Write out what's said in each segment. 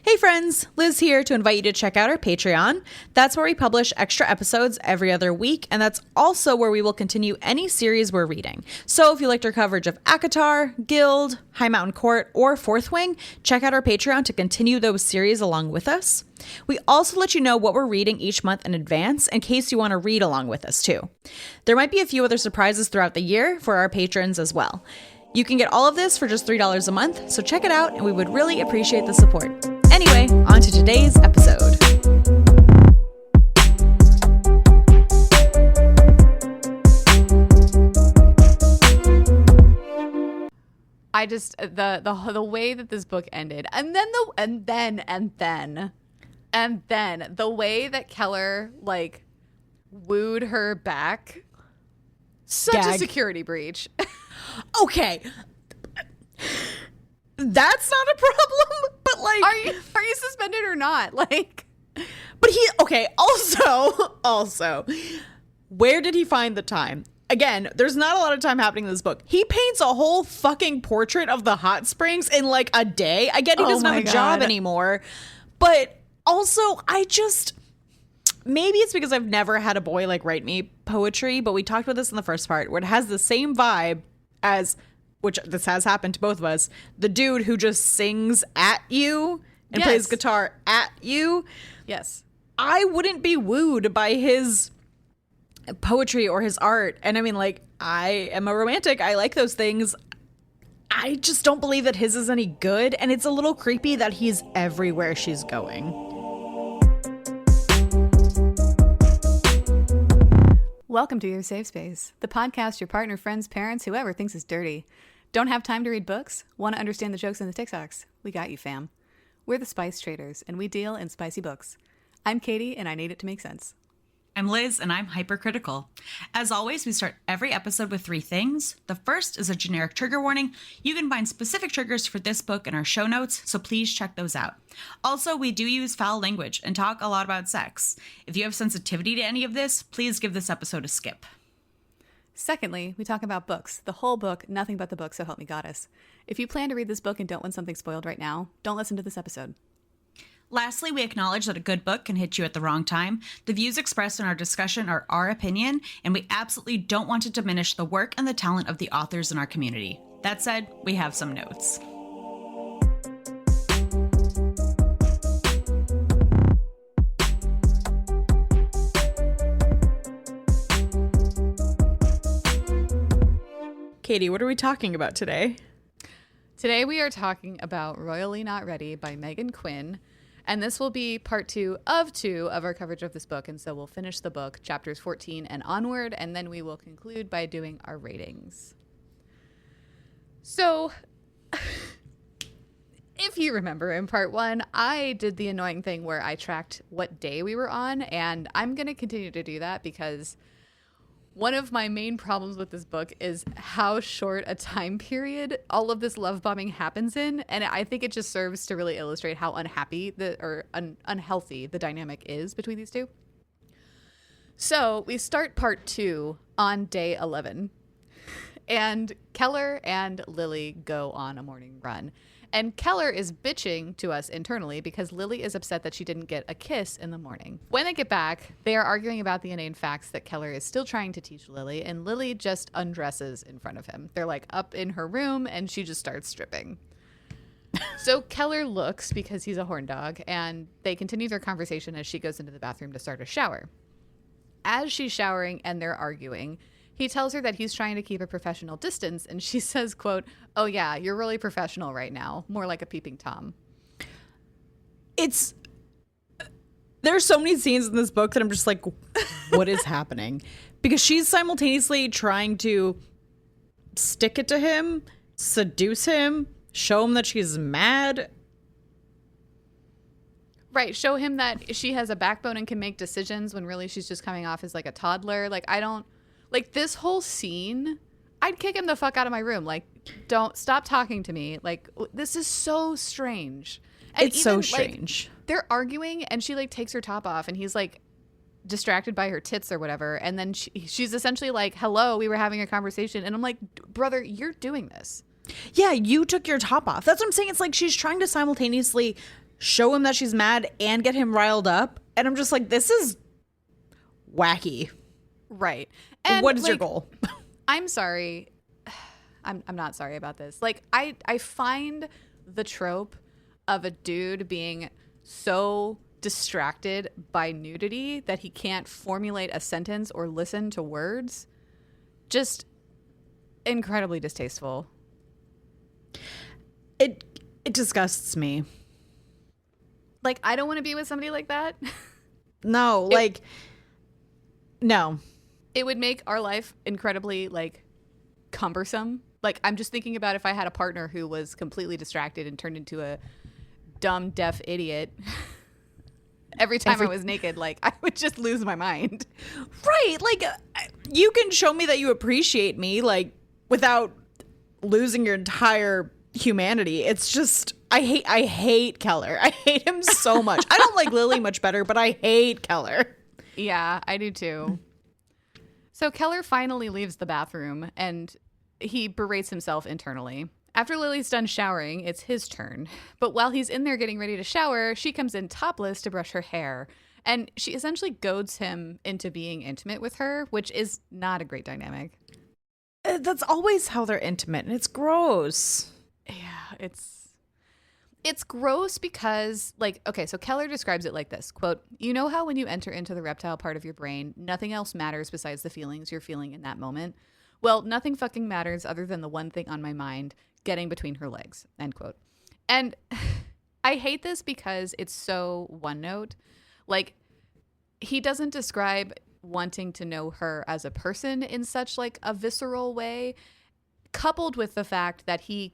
Hey friends, Liz here to invite you to check out our Patreon. That's where we publish extra episodes every other week, and that's also where we will continue any series we're reading. So if you liked our coverage of ACOTAR, Guild, High Mountain Court, or Fourth Wing, check out our Patreon to continue those series along with us. We also let you know what we're reading each month in advance in case you want to read along with us too. There might be a few other surprises throughout the year for our patrons as well. You can get all of this for just $3 a month, so check it out and we would really appreciate the support. Anyway, on to today's episode. I just the way that this book ended, and then the way that Keller like wooed her back, such a security breach. Okay, that's not a problem, but like, are you suspended or not? Like, but he okay. Also, where did he find the time? Again, there's not a lot of time happening in this book. He paints a whole fucking portrait of the hot springs in like a day. I get he doesn't have a job anymore, but also maybe it's because I've never had a boy like write me poetry, but we talked about this in the first part where it has the same vibe as, which this has happened to both of us, the dude who just sings at you and plays guitar at you. Yes. I wouldn't be wooed by his poetry or his art. And I mean, like, I am a romantic. I like those things. I just don't believe that his is any good. And it's a little creepy that he's everywhere she's going. Welcome to Your Safe Space, the podcast your partner, friends, parents, whoever thinks is dirty. Don't have time to read books? Want to understand the jokes in the TikToks? We got you, fam. We're the Spice Traders, and we deal in spicy books. I'm Katie, and I need it to make sense. I'm Liz, and I'm hypercritical. As always, we start every episode with 3 things. The first is a generic trigger warning. You can find specific triggers for this book in our show notes, so please check those out. Also, we do use foul language and talk a lot about sex. If you have sensitivity to any of this, please give this episode a skip. Secondly, we talk about books. The whole book, nothing but the book, so help me goddess. If you plan to read this book and don't want something spoiled right now, don't listen to this episode. Lastly, we acknowledge that a good book can hit you at the wrong time. The views expressed in our discussion are our opinion, and we absolutely don't want to diminish the work and the talent of the authors in our community. That said, we have some notes. Katie, what are we talking about today? Today we are talking about Royally Not Ready by Meghan Quinn. And this will be part 2 of our coverage of this book. And so we'll finish the book, chapters 14 and onward, and then we will conclude by doing our ratings. So, if you remember in part 1, I did the annoying thing where I tracked what day we were on, and I'm going to continue to do that because one of my main problems with this book is how short a time period all of this love bombing happens in. And I think it just serves to really illustrate how unhealthy the dynamic is between these two. So we start part 2 on day 11. And Keller and Lily go on a morning run. And Keller is bitching to us internally because Lily is upset that she didn't get a kiss in the morning. When they get back, they are arguing about the inane facts that Keller is still trying to teach Lily, and Lily just undresses in front of him. They're like up in her room, and she just starts stripping. So Keller looks because he's a horn dog, and they continue their conversation as she goes into the bathroom to start a shower. As she's showering and they're arguing, he tells her that he's trying to keep a professional distance, and she says, quote, "Oh yeah, you're really professional right now. More like a peeping Tom." There's so many scenes in this book that I'm just like, what is happening? Because she's simultaneously trying to stick it to him, seduce him, show him that she's mad. Right, show him that she has a backbone and can make decisions when really she's just coming off as like a toddler. Like, this whole scene, I'd kick him the fuck out of my room. Like, don't stop talking to me. Like, this is so strange. And it's so strange. Like, they're arguing and she like takes her top off and he's like distracted by her tits or whatever. And then she's essentially like, "Hello, we were having a conversation." And I'm like, brother, you're doing this. Yeah, you took your top off. That's what I'm saying. It's like she's trying to simultaneously show him that she's mad and get him riled up. And I'm just like, this is wacky. Right. And what is your goal? I'm sorry. I'm not sorry about this. Like, I find the trope of a dude being so distracted by nudity that he can't formulate a sentence or listen to words just incredibly distasteful. It disgusts me. Like, I don't want to be with somebody like that. No, no. It would make our life incredibly, like, cumbersome. Like, I'm just thinking about if I had a partner who was completely distracted and turned into a dumb, deaf idiot every time I was naked, like, I would just lose my mind. Right. Like, you can show me that you appreciate me, like, without losing your entire humanity. It's just, I hate Keller. I hate him so much. I don't like Lily much better, but I hate Keller. Yeah, I do too. So Keller finally leaves the bathroom and he berates himself internally. After Lily's done showering, it's his turn. But while he's in there getting ready to shower, she comes in topless to brush her hair. And she essentially goads him into being intimate with her, which is not a great dynamic. That's always how they're intimate, and it's gross. Yeah, it's gross because, like, okay, so Keller describes it like this, quote, "You know how when you enter into the reptile part of your brain, nothing else matters besides the feelings you're feeling in that moment? Well, nothing fucking matters other than the one thing on my mind, getting between her legs," end quote. And I hate this because it's so one note. Like, he doesn't describe wanting to know her as a person in such, like, a visceral way, coupled with the fact that he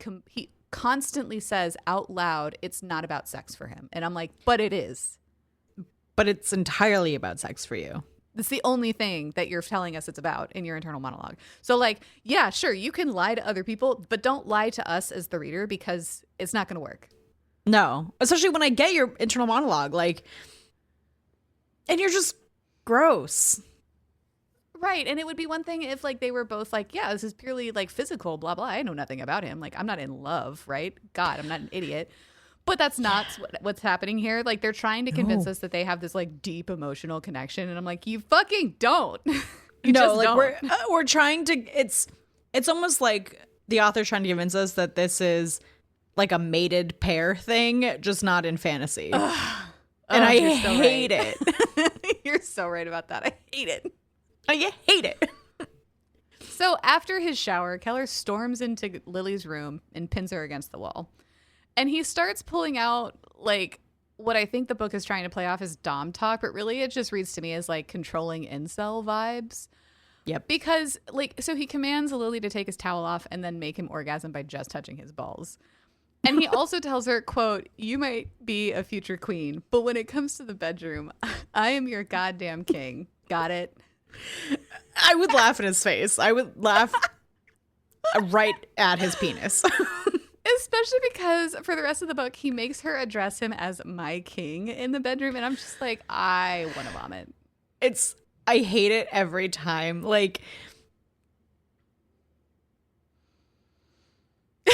constantly says out loud it's not about sex for him. And I'm like, but it is. But it's entirely about sex for you. It's the only thing that you're telling us it's about in your internal monologue. So, like, yeah, sure, you can lie to other people, but don't lie to us as the reader because it's not going to work. No, especially when I get your internal monologue, like, and you're just gross. Right. And it would be one thing if, like, they were both like, yeah, this is purely, like, physical, blah, blah. I know nothing about him. Like, I'm not in love, right? God, I'm not an idiot. But that's not what's happening here. Like, they're trying to convince us that they have this, like, deep emotional connection. And I'm like, you fucking don't. You no, just like, don't. we're trying to, it's almost like the author's trying to convince us that this is like a mated pair thing, just not in fantasy. And I hate it. You're so right about that. I hate it. I hate it. So after his shower, Keller storms into Lily's room and pins her against the wall. And he starts pulling out, like, what I think the book is trying to play off as dom talk, but really it just reads to me as, like, controlling incel vibes. Yep. Because, like, so he commands Lily to take his towel off and then make him orgasm by just touching his balls. And he also tells her, quote, "You might be a future queen, but when it comes to the bedroom, I am your goddamn king. Got it?" I would laugh in his face. I would laugh right at his penis. Especially because for the rest of the book, he makes her address him as my king in the bedroom. And I'm just like, I want to vomit. I hate it every time. Like,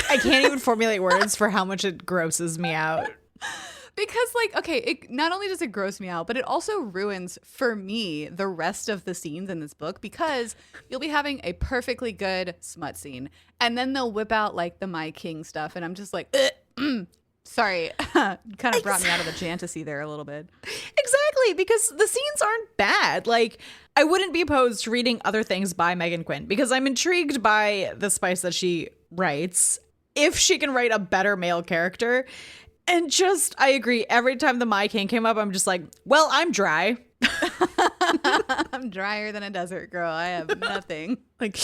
I can't even formulate words for how much it grosses me out. Because, like, okay, it not only does it gross me out, but it also ruins, for me, the rest of the scenes in this book, because you'll be having a perfectly good smut scene, and then they'll whip out, like, the My King stuff, and I'm just like, sorry, kind of brought me out of the fantasy there a little bit. Exactly, because the scenes aren't bad. Like, I wouldn't be opposed to reading other things by Meghan Quinn, because I'm intrigued by the spice that she writes, if she can write a better male character. And just, I agree. Every time the My King came up, I'm just like, well, I'm dry. I'm drier than a desert girl. I have nothing. Like,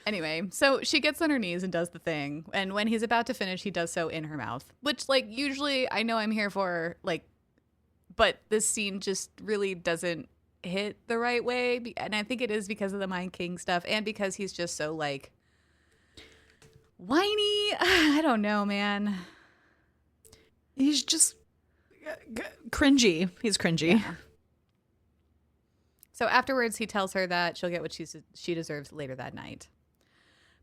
anyway, so she gets on her knees and does the thing. And when he's about to finish, he does so in her mouth, which, like, usually I know I'm here for, like, but this scene just really doesn't hit the right way. And I think it is because of the My King stuff and because he's just so, like, whiny. I don't know, man. he's just cringy. He's cringy. Yeah. So afterwards, he tells her that she'll get what she deserves later that night.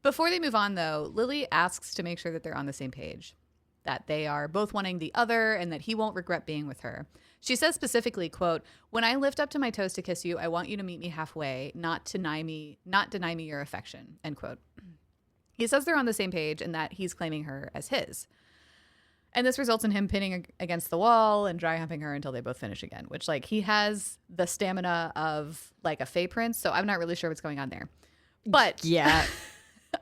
Before they move on, though, Lily asks to make sure that they're on the same page, that they are both wanting the other and that he won't regret being with her. She says specifically, quote, "When I lift up to my toes to kiss you, I want you to meet me halfway, not deny me your affection," end quote. He says they're on the same page and that he's claiming her as his. And this results in him pinning against the wall and dry humping her until they both finish again, which, like, he has the stamina of, like, a Fey prince, so I'm not really sure what's going on there. But yeah,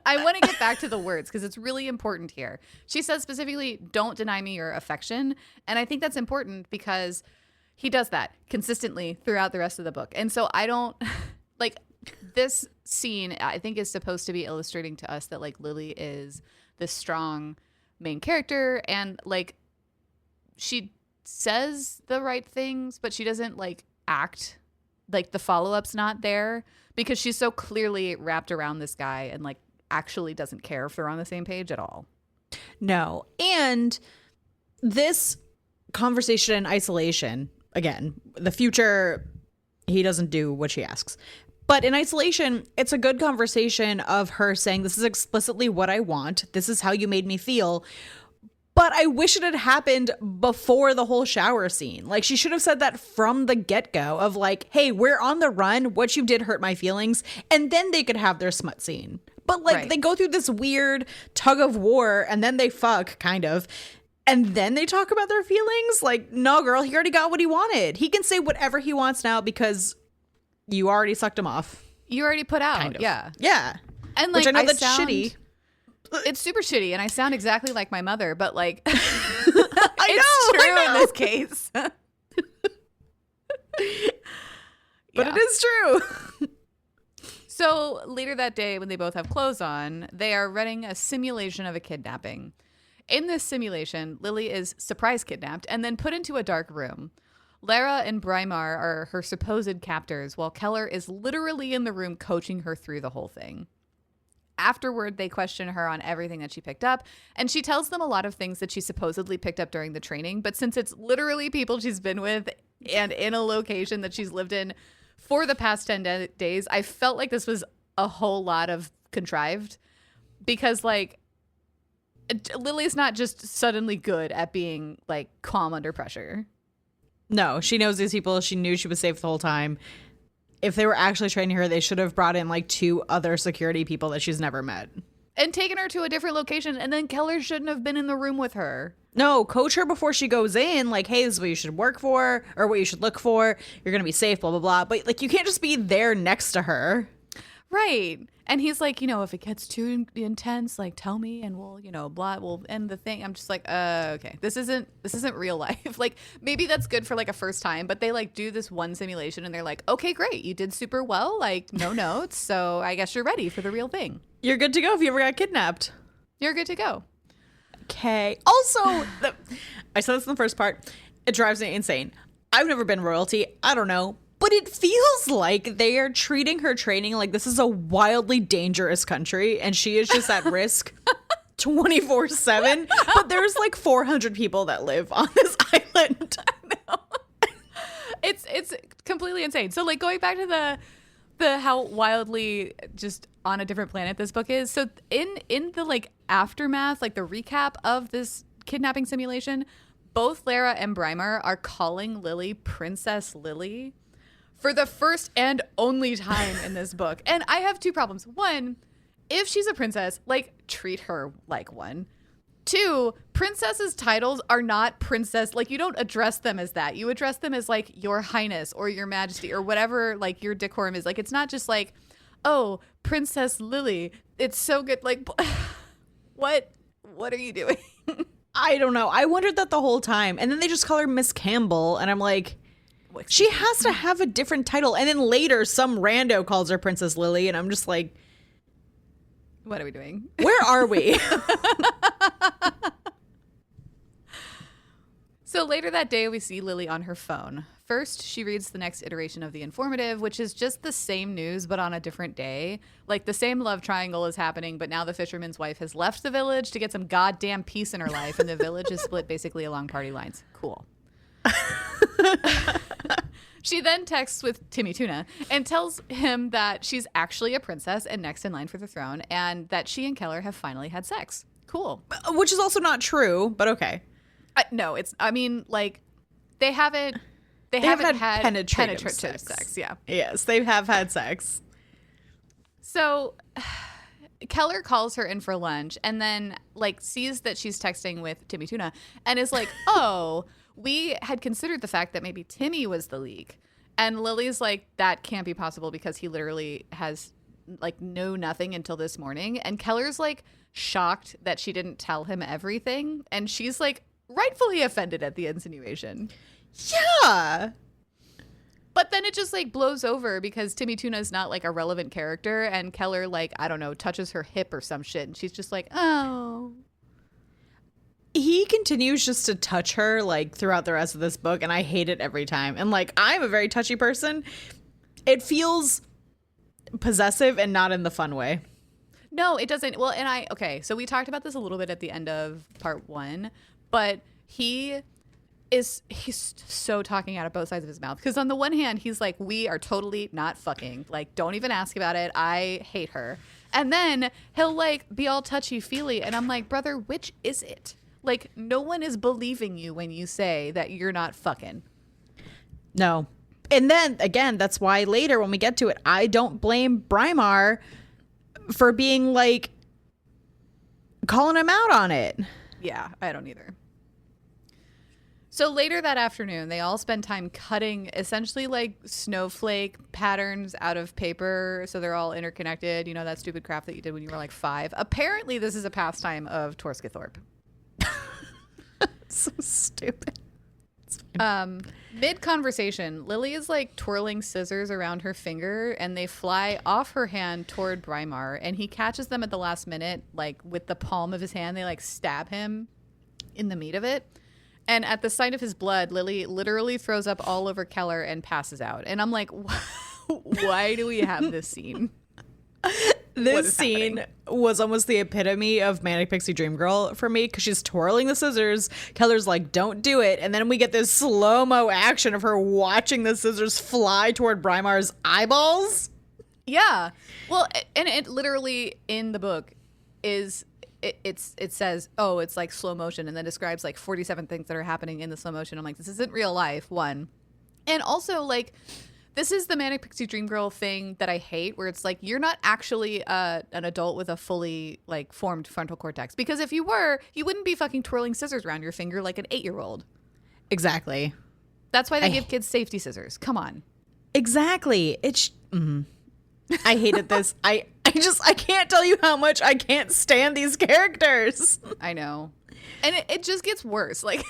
I want to get back to the words because it's really important here. She says specifically, "Don't deny me your affection." And I think that's important because he does that consistently throughout the rest of the book. And so I don't, like, this scene, I think, is supposed to be illustrating to us that, like, Lily is this strong main character and, like, she says the right things, but she doesn't, like, act like the follow-up's not there because she's so clearly wrapped around this guy and, like, actually doesn't care if they're on the same page at all. No. And this conversation in isolation, again, the future, he doesn't do what she asks. But in isolation, it's a good conversation of her saying, "This is explicitly what I want. This is how you made me feel. But I wish it had happened before the whole shower scene." Like, she should have said that from the get-go of, like, "Hey, we're on the run. What you did hurt my feelings." And then they could have their smut scene. But, like, Right. They go through this weird tug of war and then they fuck, kind of. And then they talk about their feelings. Like, no, girl, he already got what he wanted. He can say whatever he wants now because you already sucked him off. You already put out. Kind of. Yeah. Yeah. And, like, Which I know that's shitty. It's super shitty, and I sound exactly like my mother, but, like, I it's true know. in this case. But it is true. So later that day, when they both have clothes on, they are running a simulation of a kidnapping. In this simulation, Lily is surprise kidnapped and then put into a dark room. Lara and Braimar are her supposed captors, while Keller is literally in the room coaching her through the whole thing. Afterward, they question her on everything that she picked up, and she tells them a lot of things that she supposedly picked up during the training, but since it's literally people she's been with and in a location that she's lived in for the past 10 days, I felt like this was a whole lot of contrived because, like, Lily's not just suddenly good at being, like, calm under pressure. No, she knows these people. She knew she was safe the whole time. If they were actually training her, they should have brought in, like, 2 other security people that she's never met. And taken her to a different location, and then Keller shouldn't have been in the room with her. No, coach her before she goes in, like, "Hey, this is what you should work for, or what you should look for. You're going to be safe, blah, blah, blah." But, like, you can't just be there next to her. Right. And he's like, you know, if it gets too intense, like, tell me and we'll, you know, we'll end the thing. I'm just like, okay, this isn't real life. Like, maybe that's good for, like, a first time, but they, like, do this one simulation and they're like, "Okay, great. You did super well. Like, no notes. So I guess you're ready for the real thing. You're good to go if you ever got kidnapped. You're good to go." Okay. Also, I said this in the first part. It drives me insane. I've never been royalty. I don't know. But it feels like they are treating her training like this is a wildly dangerous country and she is just at risk 24/7. But there's like 400 people that live on this island. I know. It's completely insane. So, like, going back to the how wildly just on a different planet this book is. So in the, like, aftermath, like the recap of this kidnapping simulation, both Lara and Braimar are calling Lily Princess Lily for the first and only time in this book. And I have 2 problems. 1, if she's a princess, like, treat her like one. 2, princesses' titles are not princess. Like, you don't address them as that. You address them as, like, Your Highness or Your Majesty or whatever, like, your decorum is. Like, it's not just like, "Oh, Princess Lily." It's so good. Like, what are you doing? I don't know. I wondered that the whole time. And then they just call her Miss Campbell. And I'm like, she has to have a different title. And then later, some rando calls her Princess Lily. And I'm just like, What are we doing? Where are we? So later that day, we see Lily on her phone. First, she reads the next iteration of The Informative, which is just the same news, but on a different day. Like, the same love triangle is happening, but now the fisherman's wife has left the village to get some goddamn peace in her life, and the village is split basically along party lines. Cool. She then texts with Timmy Tuna and tells him that she's actually a princess and next in line for the throne, and that she and Keller have finally had sex. Cool. Which is also not true, but okay. No, it's, I mean, like, they haven't had penetrative sex. Yeah. Yes, they have had sex. So Keller calls her in for lunch and then, like, sees that she's texting with Timmy Tuna and is like, oh, we had considered the fact that maybe Timmy was the leak. And Lily's like, that can't be possible because he literally has, like, know nothing until this morning. And Keller's, like, shocked that she didn't tell him everything. And she's, like, rightfully offended at the insinuation. Yeah. But then it just, like, blows over because Timmy Tuna is not, like, a relevant character. And Keller, like, I don't know, touches her hip or some shit. And she's just like, oh. He continues just to touch her, like, throughout the rest of this book. And I hate it every time. And, like, I'm a very touchy person. It feels possessive and not in the fun way. No, it doesn't. Well, and okay, so we talked about this a little bit at the end of part 1. But he's so talking out of both sides of his mouth because on the one hand he's like, we are totally not fucking, like, don't even ask about it, I hate her, and then he'll, like, be all touchy-feely and I'm like, brother, which is it? Like, no one is believing you when you say that you're not fucking. No. And then again, that's why later when we get to it, I don't blame Braimar for being, like, calling him out on it. Yeah, I don't either. So later that afternoon, they all spend time cutting essentially, like, snowflake patterns out of paper so they're all interconnected. You know, that stupid crap that you did when you were, like, 5. Apparently, this is a pastime of Torskethorpe. So stupid. Mid-conversation, Lily is, like, twirling scissors around her finger, and they fly off her hand toward Braimar, and he catches them at the last minute, like, with the palm of his hand. They, like, stab him in the meat of it. And at the sight of his blood, Lily literally throws up all over Keller and passes out. And I'm like, why do we have this scene? This scene was almost the epitome of Manic Pixie Dream Girl for me because she's twirling the scissors. Keller's like, don't do it. And then we get this slow-mo action of her watching the scissors fly toward Braimar's eyeballs. Yeah. Well, and it literally in the book is... It says, oh, it's like slow motion, and then describes like 47 things that are happening in the slow motion. I'm like, this isn't real life, one. And also, like, this is the Manic Pixie Dream Girl thing that I hate, where it's like, you're not actually an adult with a fully, like, formed frontal cortex. Because if you were, you wouldn't be fucking twirling scissors around your finger like an 8-year-old. Exactly. That's why they give kids safety scissors. Come on. Exactly. I hated this. I can't tell you how much I can't stand these characters. I know. And it just gets worse. Like,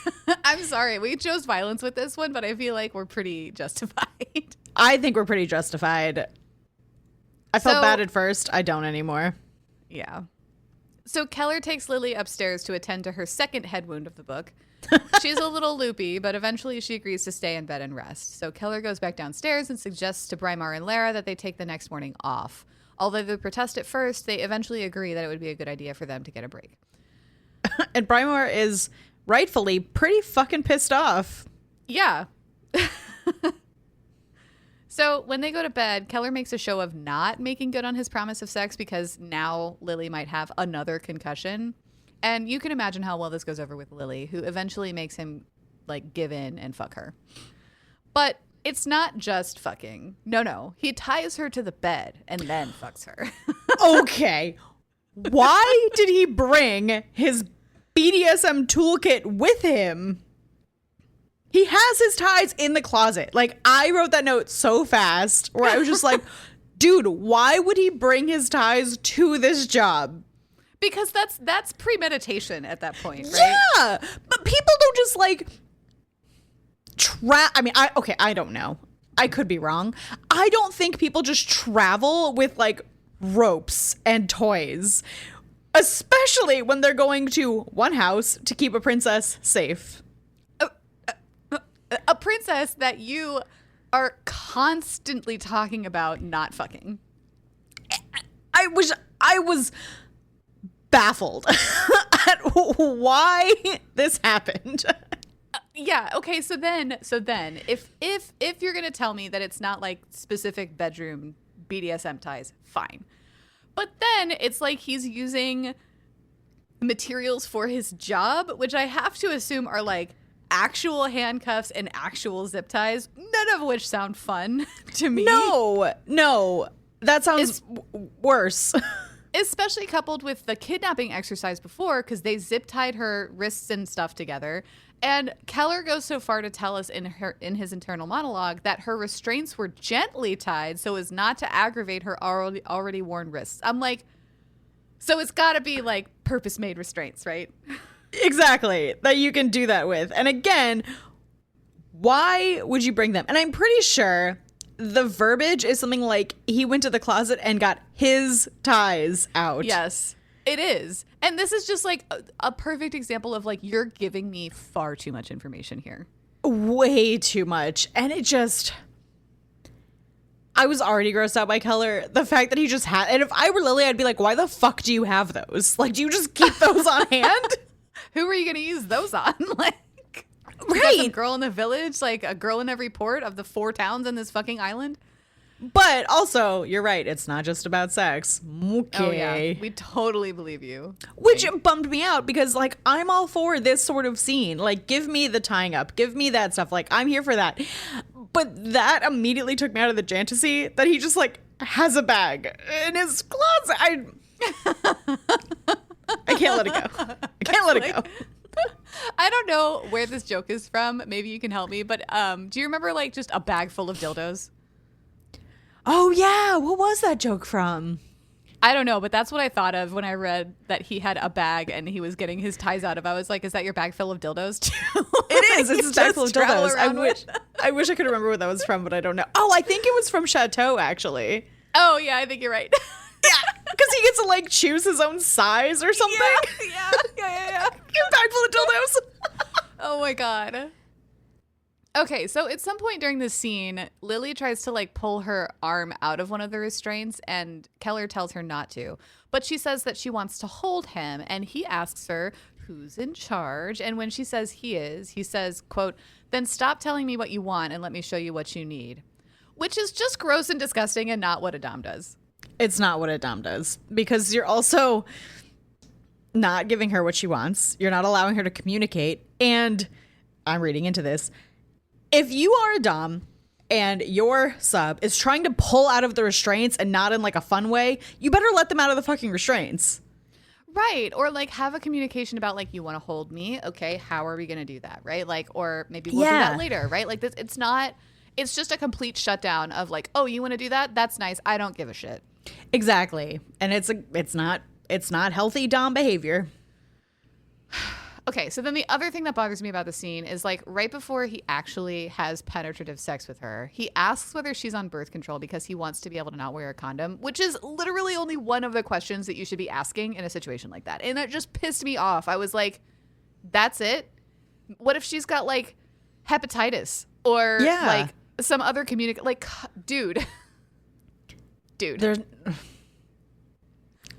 I'm sorry, we chose violence with this one, but I feel like we're pretty justified. I think we're pretty justified. I felt bad at first. I don't anymore. Yeah. So Keller takes Lily upstairs to attend to her second head wound of the book. She's a little loopy, but eventually she agrees to stay in bed and rest. So Keller goes back downstairs and suggests to Braimar and Lara that they take the next morning off. Although they protest at first, they eventually agree that it would be a good idea for them to get a break. And Braimar is rightfully pretty fucking pissed off. Yeah. So when they go to bed, Keller makes a show of not making good on his promise of sex because now Lily might have another concussion. And you can imagine how well this goes over with Lily, who eventually makes him, like, give in and fuck her. But it's not just fucking. No. He ties her to the bed and then fucks her. Okay. Why did he bring his BDSM toolkit with him? He has his ties in the closet. Like, I wrote that note so fast where I was just like, dude, why would he bring his ties to this job? Because that's premeditation at that point, right? Yeah. But people don't just, like, I don't know. I could be wrong. I don't think people just travel with, like, ropes and toys, especially when they're going to one house to keep a princess safe. A princess that you are constantly talking about not fucking. I was baffled at why this happened. Yeah. Okay. So then, if you're gonna tell me that it's not like specific bedroom BDSM ties, fine. But then it's like he's using materials for his job, which I have to assume are like actual handcuffs and actual zip ties, none of which sound fun to me. No, that sounds worse. Especially coupled with the kidnapping exercise before, because they zip tied her wrists and stuff together. And Keller goes so far to tell us in his internal monologue that her restraints were gently tied so as not to aggravate her already worn wrists. I'm like, so it's got to be like purpose-made restraints, right? Exactly, that you can do that with. And again, why would you bring them? And I'm pretty sure the verbiage is something like he went to the closet and got his ties out. Yes, it is. And this is just like a perfect example of like, you're giving me far too much information here. Way too much. And it just, I was already grossed out by Keller. The fact that he just had, and if I were Lily, I'd be like, why the fuck do you have those? Like, do you just keep those on hand? Who are you going to use those on? Like, right. Some girl in the village, like a girl in every port of the 4 towns in this fucking island. But also, you're right. It's not just about sex. Okay. Oh, yeah. We totally believe you. Which bummed me out because, like, I'm all for this sort of scene. Like, give me the tying up. Give me that stuff. Like, I'm here for that. But that immediately took me out of the fantasy that he just, like, has a bag in his closet. I can't let it go. I can't let it go. I don't know where this joke is from. Maybe you can help me. But do you remember, like, just a bag full of dildos? Oh, yeah. What was that joke from? I don't know, but that's what I thought of when I read that he had a bag and he was getting his ties out of. I was like, is that your bag full of dildos too? It is. It's a bag full of dildos. I wish I could remember where that was from, but I don't know. Oh, I think it was from Chateau, actually. Oh, yeah, I think you're right. Yeah, because he gets to, like, choose his own size or something. Yeah. A bag full of dildos. Oh, my God. Okay, so at some point during this scene, Lily tries to like pull her arm out of one of the restraints and Keller tells her not to. But she says that she wants to hold him and he asks her who's in charge. And when she says he is, he says, quote, then stop telling me what you want and let me show you what you need. Which is just gross and disgusting and not what a dom does. It's not what a dom does because you're also not giving her what she wants. You're not allowing her to communicate. And I'm reading into this. If you are a dom and your sub is trying to pull out of the restraints and not in like a fun way, you better let them out of the fucking restraints. Right. Or like have a communication about like, you want to hold me. Okay. How are we going to do that? Right. Like, or maybe we'll do that later. Right. Like this, it's just a complete shutdown of like, oh, you want to do that? That's nice. I don't give a shit. Exactly. And it's not healthy dom behavior. Okay, so then the other thing that bothers me about the scene is like right before he actually has penetrative sex with her, he asks whether she's on birth control because he wants to be able to not wear a condom, which is literally only one of the questions that you should be asking in a situation like that. And that just pissed me off. I was like, that's it? What if she's got like hepatitis or like some other like, dude.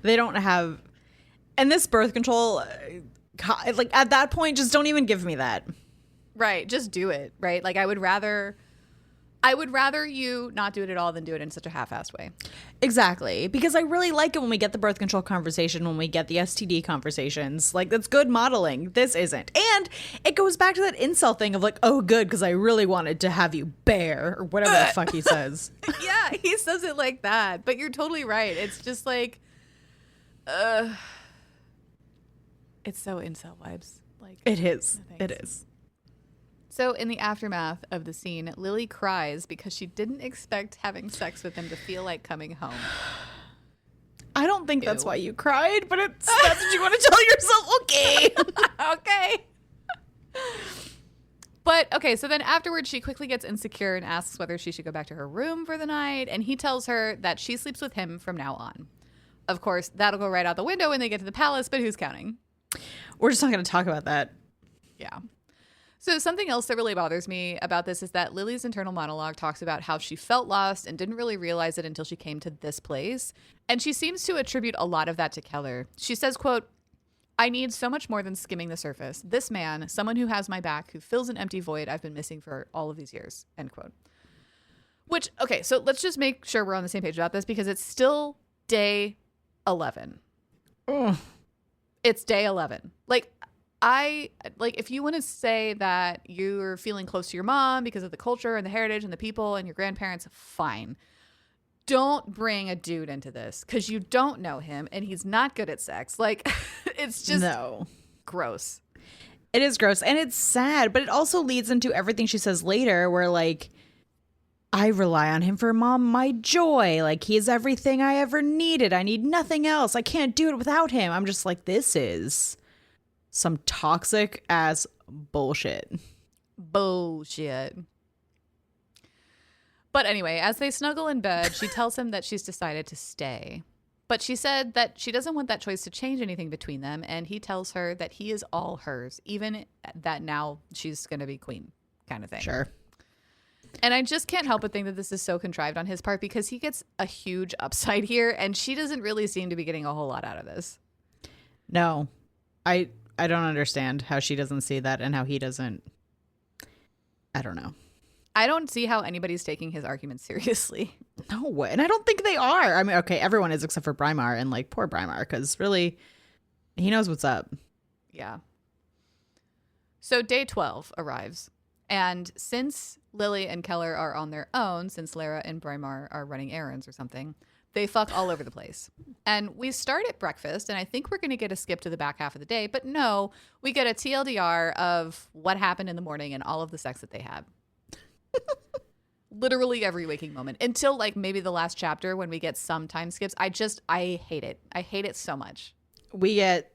They don't have, and this birth control, like at that point, just don't even give me that. Right. Just do it. Right. Like I would rather you not do it at all than do it in such a half-assed way. Exactly. Because I really like it when we get the birth control conversation, when we get the STD conversations. Like that's good modeling. This isn't. And it goes back to that incel thing of like, oh, good, because I really wanted to have you bare or whatever the fuck he says. Yeah, he says it like that. But you're totally right. It's just like, it's so incel vibes. Like it is. No it is. So in the aftermath of the scene, Lily cries because she didn't expect having sex with him to feel like coming home. I don't think that's why you cried, but that's what you want to tell yourself. Okay. Okay. But okay, so then afterwards she quickly gets insecure and asks whether she should go back to her room for the night, and he tells her that she sleeps with him from now on. Of course, that'll go right out the window when they get to the palace, but who's counting? We're just not going to talk about that. Yeah. So something else that really bothers me about this is that Lily's internal monologue talks about how she felt lost and didn't really realize it until she came to this place. And she seems to attribute a lot of that to Keller. She says, quote, I need so much more than skimming the surface. This man, someone who has my back, who fills an empty void I've been missing for all of these years, end quote. Which, okay, so let's just make sure we're on the same page about this because it's still day 11. Ugh. It's day 11. Like, if you want to say that you're feeling close to your mom because of the culture and the heritage and the people and your grandparents, fine. Don't bring a dude into this because you don't know him and he's not good at sex. Like, it's just gross. It is gross and it's sad, but it also leads into everything she says later where, like, I rely on him for my joy. Like, he is everything I ever needed. I need nothing else. I can't do it without him. I'm just like, this is some toxic ass bullshit. Bullshit. But anyway, as they snuggle in bed, she tells him that she's decided to stay. But she said that she doesn't want that choice to change anything between them. And he tells her that he is all hers, even that now she's going to be queen kind of thing. Sure. And I just can't help but think that this is so contrived on his part because he gets a huge upside here. And she doesn't really seem to be getting a whole lot out of this. No, I don't understand how she doesn't see that and how he doesn't. I don't know. I don't see how anybody's taking his argument seriously. No, and I don't think they are. I mean, okay, everyone is except for Braemar, and like poor Braemar, because really, he knows what's up. Yeah. So day 12 arrives, and since Lily and Keller are on their own, since Lara and Braemar are running errands or something, they fuck all over the place. And we start at breakfast, and I think we're going to get a skip to the back half of the day, but no, we get a TLDR of what happened in the morning and all of the sex that they had. Literally every waking moment until like maybe the last chapter when we get some time skips. I hate it. I hate it so much. We get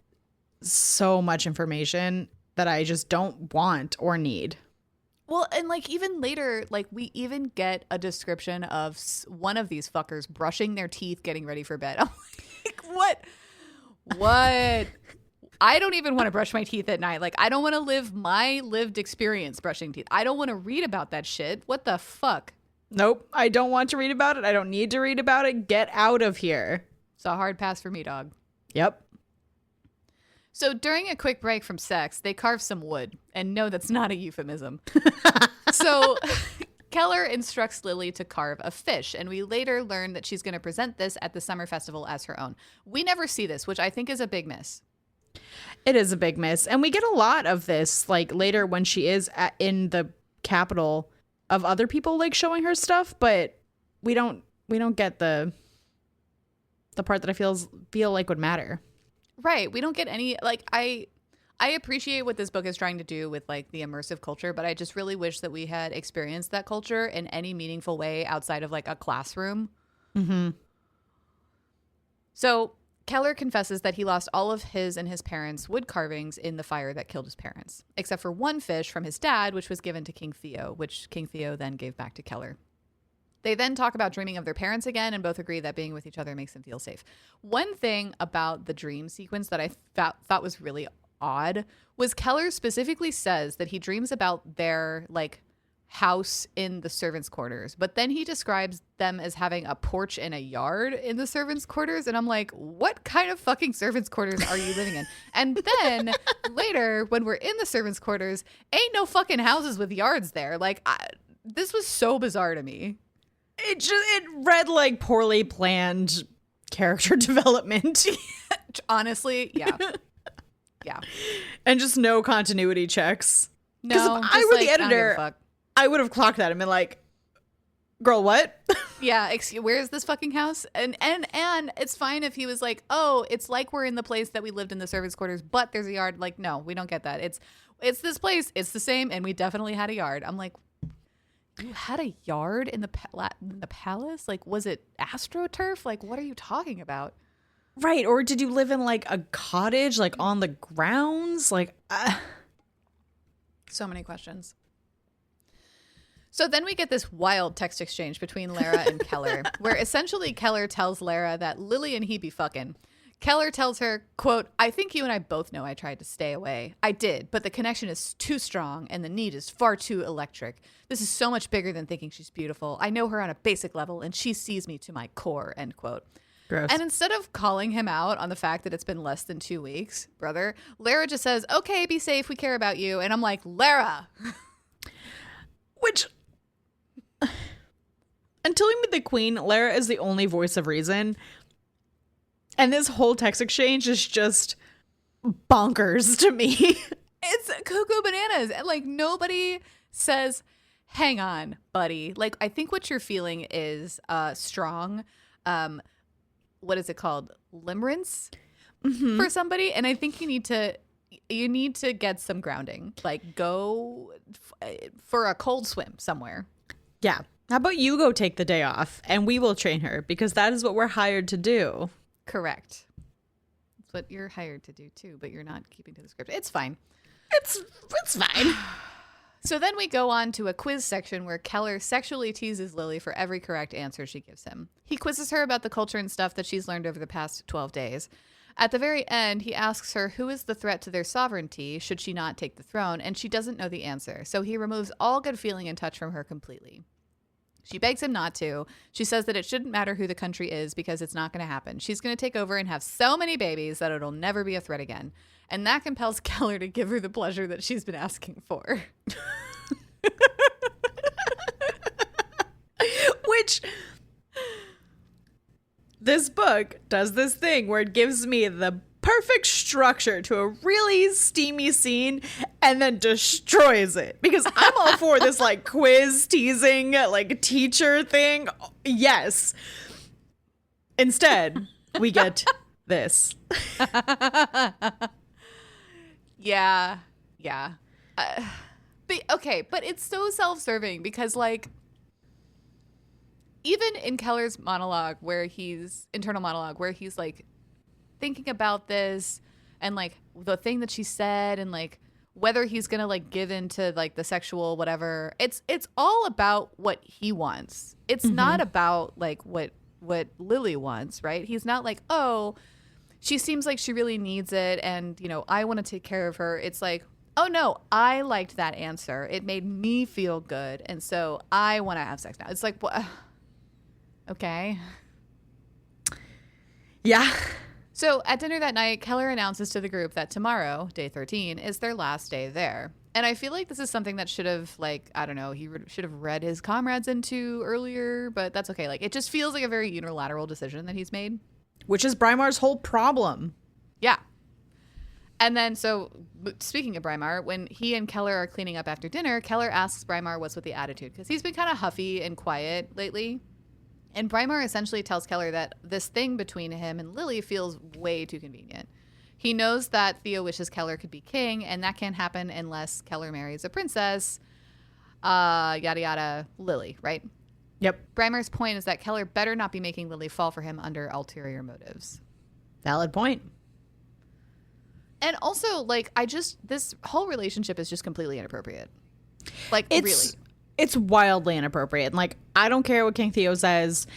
so much information that I just don't want or need. Well, and like even later, like we even get a description of one of these fuckers brushing their teeth, getting ready for bed. I'm like, what? I don't even want to brush my teeth at night. Like, I don't want to live my lived experience brushing teeth. I don't want to read about that shit. What the fuck? Nope. I don't want to read about it. I don't need to read about it. Get out of here. It's a hard pass for me, dog. Yep. So during a quick break from sex, they carve some wood. And no, that's not a euphemism. So Keller instructs Lily to carve a fish. And we later learn that she's going to present this at the summer festival as her own. We never see this, which I think is a big miss. It is a big miss. And we get a lot of this, like, later when she is in the capital of other people, like, showing her stuff. But we don't get the part that I feel like would matter. Right. We don't get any, like, I appreciate what this book is trying to do with, like, the immersive culture, but I just really wish that we had experienced that culture in any meaningful way outside of, like, a classroom. Mm-hmm. So Keller confesses that he lost all of his and his parents' wood carvings in the fire that killed his parents, except for one fish from his dad, which was given to King Theo, which King Theo then gave back to Keller. They then talk about dreaming of their parents again and both agree that being with each other makes them feel safe. One thing about the dream sequence that I thought was really odd was Keller specifically says that he dreams about their, like, house in the servants' quarters, but then he describes them as having a porch and a yard in the servants' quarters, and I'm like, what kind of fucking servants' quarters are you living in? And then later, when we're in the servants' quarters, ain't no fucking houses with yards there. Like, this was so bizarre to me. It read like poorly planned character development. Honestly, yeah. Yeah. And just no continuity checks. No, if I were the editor, I would have clocked that and been like, girl, what? Yeah, where is this fucking house? And it's fine if he was like, oh, it's like we're in the place that we lived in the servants' quarters, but there's a yard. Like, no, we don't get that. It's this place. It's the same, and we definitely had a yard. I'm like, you had a yard in the palace? Like, was it AstroTurf? Like, what are you talking about? Right, or did you live in, like, a cottage, like, on the grounds? Like, So many questions. So then we get this wild text exchange between Lara and Keller, where essentially Keller tells Lara that Lily and he be fucking. Keller tells her, quote, I think you and I both know I tried to stay away. I did, but the connection is too strong and the need is far too electric. This is so much bigger than thinking she's beautiful. I know her on a basic level and she sees me to my core, end quote. gross. And instead of calling him out on the fact that it's been less than 2 weeks, brother, Lara just says, okay, be safe. We care about you. And I'm like, Lara. Which, until we meet the queen, Lara is the only voice of reason. And this whole text exchange is just bonkers to me. It's cuckoo bananas. And like nobody says, hang on, buddy. Like I think what you're feeling is strong. What is it called? Limerence for somebody. And I think you need to get some grounding. Like go for a cold swim somewhere. Yeah. How about you go take the day off and we will train her, because that is what we're hired to do. Correct. That's what you're hired to do too, but you're not keeping to the script. It's fine. It's fine. So then we go on to a quiz section where Keller sexually teases Lily for every correct answer she gives him. He quizzes her about the culture and stuff that she's learned over the past 12 days. At the very end, he asks her who is the threat to their sovereignty should she not take the throne, and she doesn't know the answer. So he removes all good feeling and touch from her completely. She begs him not to. She says that it shouldn't matter who the country is because it's not going to happen. She's going to take over and have so many babies that it'll never be a threat again. And that compels Keller to give her the pleasure that she's been asking for. Which, this book does this thing where it gives me the perfect structure to a really steamy scene and then destroys it, because I'm all for this like quiz teasing like teacher thing. Yes. Instead, we get this. Yeah. But it's so self-serving because like even in Keller's internal monologue where he's like thinking about this and like the thing that she said and like whether he's gonna like give into like the sexual whatever, it's all about what he wants. It's not about like what Lily wants, right? He's not like, oh, she seems like she really needs it and you know I want to take care of her. It's like, oh no, I liked that answer, it made me feel good, and so I want to have sex now. It's like, what? Okay. Yeah. So at dinner that night, Keller announces to the group that tomorrow, day 13, is their last day there. And I feel like this is something that should have, like, I don't know, he should have read his comrades into earlier, but that's okay. Like, it just feels like a very unilateral decision that he's made. Which is Brymar's whole problem. Yeah. And then, so speaking of Brymar, when he and Keller are cleaning up after dinner, Keller asks Brymar what's with the attitude, because he's been kind of huffy and quiet lately. And Brymar essentially tells Keller that this thing between him and Lily feels way too convenient. He knows that Theo wishes Keller could be king, and that can't happen unless Keller marries a princess, yada yada, Lily, right? Yep. Brymar's point is that Keller better not be making Lily fall for him under ulterior motives. Valid point. And also, like, this whole relationship is just completely inappropriate. Like, really. It's wildly inappropriate. And, like, I don't care what King Theo says.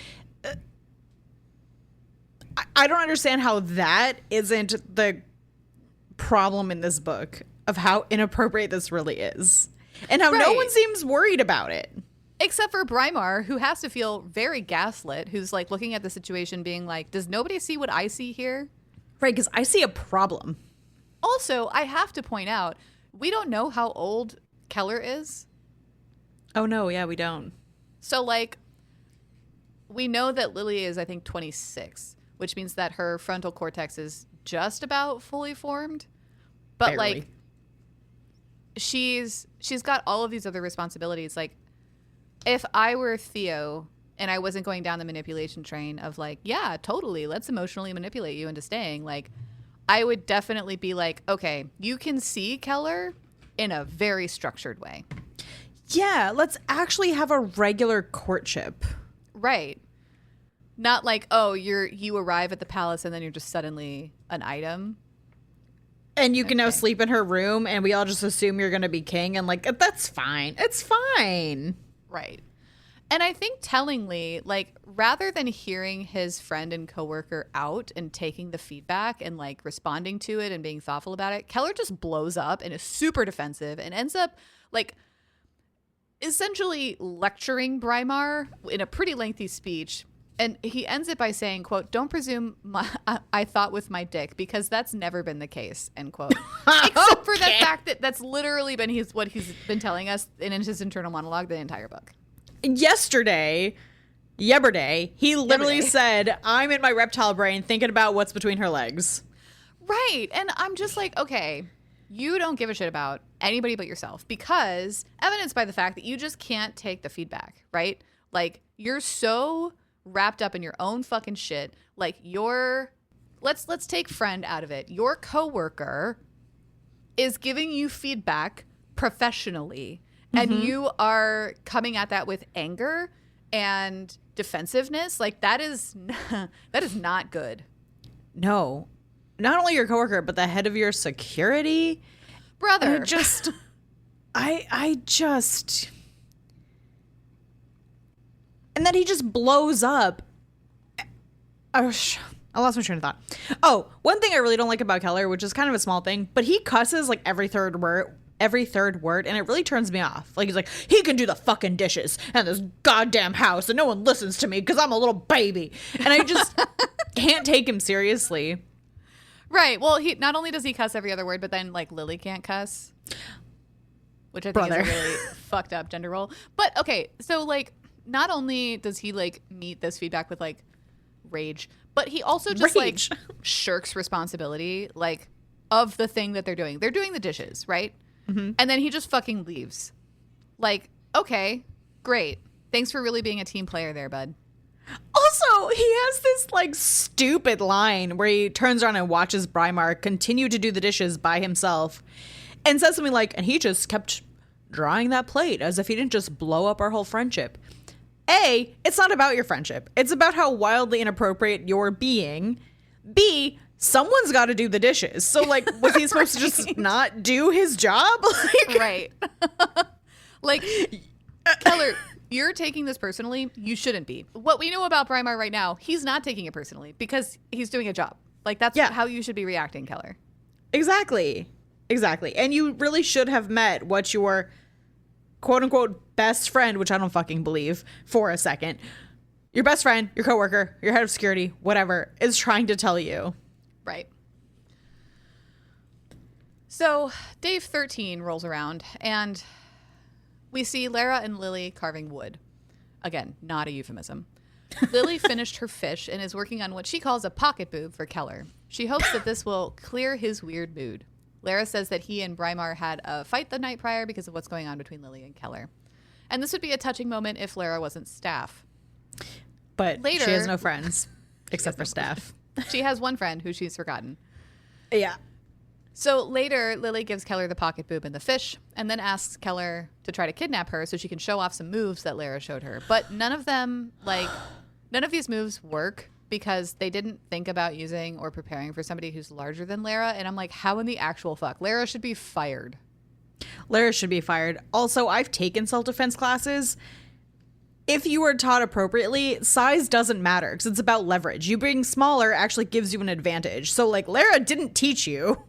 I don't understand how that isn't the problem in this book of how inappropriate this really is. And how no one seems worried about it. Except for Brymar, who has to feel very gaslit, who's, like, looking at the situation being like, does nobody see what I see here? Right, because I see a problem. Also, I have to point out, we don't know how old Keller is. Oh, no. Yeah, we don't. So, like, we know that Lily is, I think, 26, which means that her frontal cortex is just about fully formed. But, Barely. like, she's got all of these other responsibilities. Like, if I were Theo and I wasn't going down the manipulation train of, like, yeah, totally, let's emotionally manipulate you into staying, like, I would definitely be like, okay, you can see Keller in a very structured way. Yeah, let's actually have a regular courtship. Right. Not like, oh, you arrive at the palace and then you're just suddenly an item. And you can now sleep in her room and we all just assume you're going to be king. And, like, that's fine. It's fine. Right. And I think tellingly, like, rather than hearing his friend and coworker out and taking the feedback and, like, responding to it and being thoughtful about it, Keller just blows up and is super defensive and ends up, like, essentially lecturing Brymar in a pretty lengthy speech. And he ends it by saying, quote, don't presume I thought with my dick, because that's never been the case, end quote. Except for the fact that that's literally been what he's been telling us in his internal monologue the entire book. Yesterday, he literally said, I'm in my reptile brain thinking about what's between her legs. Right. And I'm just like, okay, you don't give a shit about anybody but yourself, because evidenced by the fact that you just can't take the feedback, right? Like, you're so wrapped up in your own fucking shit. Like, let's take friend out of it. Your coworker is giving you feedback professionally, and you are coming at that with anger and defensiveness. Like, that is not good. No. Not only your coworker, but the head of your security. Brother. I just. And then he just blows up. I lost my train of thought. Oh, one thing I really don't like about Keller, which is kind of a small thing, but he cusses like every third word, and it really turns me off. Like, he's like, he can do the fucking dishes and this goddamn house, and no one listens to me because I'm a little baby. And I just can't take him seriously. Right. Well, he not only does he cuss every other word, but then like Lily can't cuss, which I think is a really fucked up gender role. But okay, so like, not only does he like meet this feedback with like rage, but he also just like shirks responsibility, like, of the thing that they're doing. They're doing the dishes, right? And then he just fucking leaves. Like, okay, great. Thanks for really being a team player there, bud. Also, he has this like stupid line where he turns around and watches Brimar continue to do the dishes by himself and says something like, and he just kept drawing that plate as if he didn't just blow up our whole friendship. A, it's not about your friendship. It's about how wildly inappropriate you're being. B, someone's got to do the dishes. So like, was he supposed to just not do his job? Like, right. Like, Keller, you're taking this personally. You shouldn't be. What we know about Brimar right now, he's not taking it personally because he's doing a job. Like, that's how you should be reacting, Keller. Exactly. And you really should have met what your quote unquote best friend, which I don't fucking believe for a second, your best friend, your coworker, your head of security, whatever, is trying to tell you. Right. So day 13 rolls around and we see Lara and Lily carving wood. Again, not a euphemism. Lily finished her fish and is working on what she calls a pocket boob for Keller. She hopes that this will clear his weird mood. Lara says that he and Brimar had a fight the night prior because of what's going on between Lily and Keller. And this would be a touching moment if Lara wasn't Staff. But later, she has no friends except for Staff. She has one friend who she's forgotten. Yeah. So later, Lily gives Keller the pocket boob and the fish, and then asks Keller to try to kidnap her so she can show off some moves that Lara showed her. But none of these moves work because they didn't think about using or preparing for somebody who's larger than Lara. And I'm like, how in the actual fuck? Lara should be fired. Lara should be fired. Also, I've taken self-defense classes. If you were taught appropriately, size doesn't matter because it's about leverage. You being smaller actually gives you an advantage. So, like, Lara didn't teach you.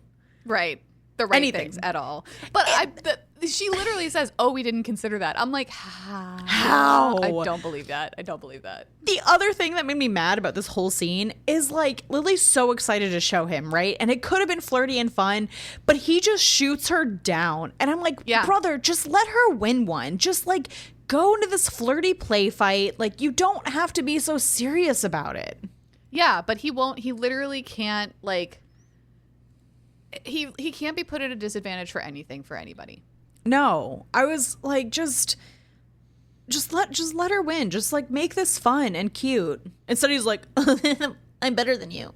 Right. The right things at all. But she literally says, oh, we didn't consider that. I'm like, how? I don't believe that. The other thing that made me mad about this whole scene is, like, Lily's so excited to show him, right? And it could have been flirty and fun, but he just shoots her down. And I'm like, brother, just let her win one. Just, like, go into this flirty play fight. Like, you don't have to be so serious about it. Yeah, but he won't. He literally can't, like... He can't be put at a disadvantage for anything for anybody. No, I was like, just let her win. Just like make this fun and cute. Instead, he's like, I'm better than you.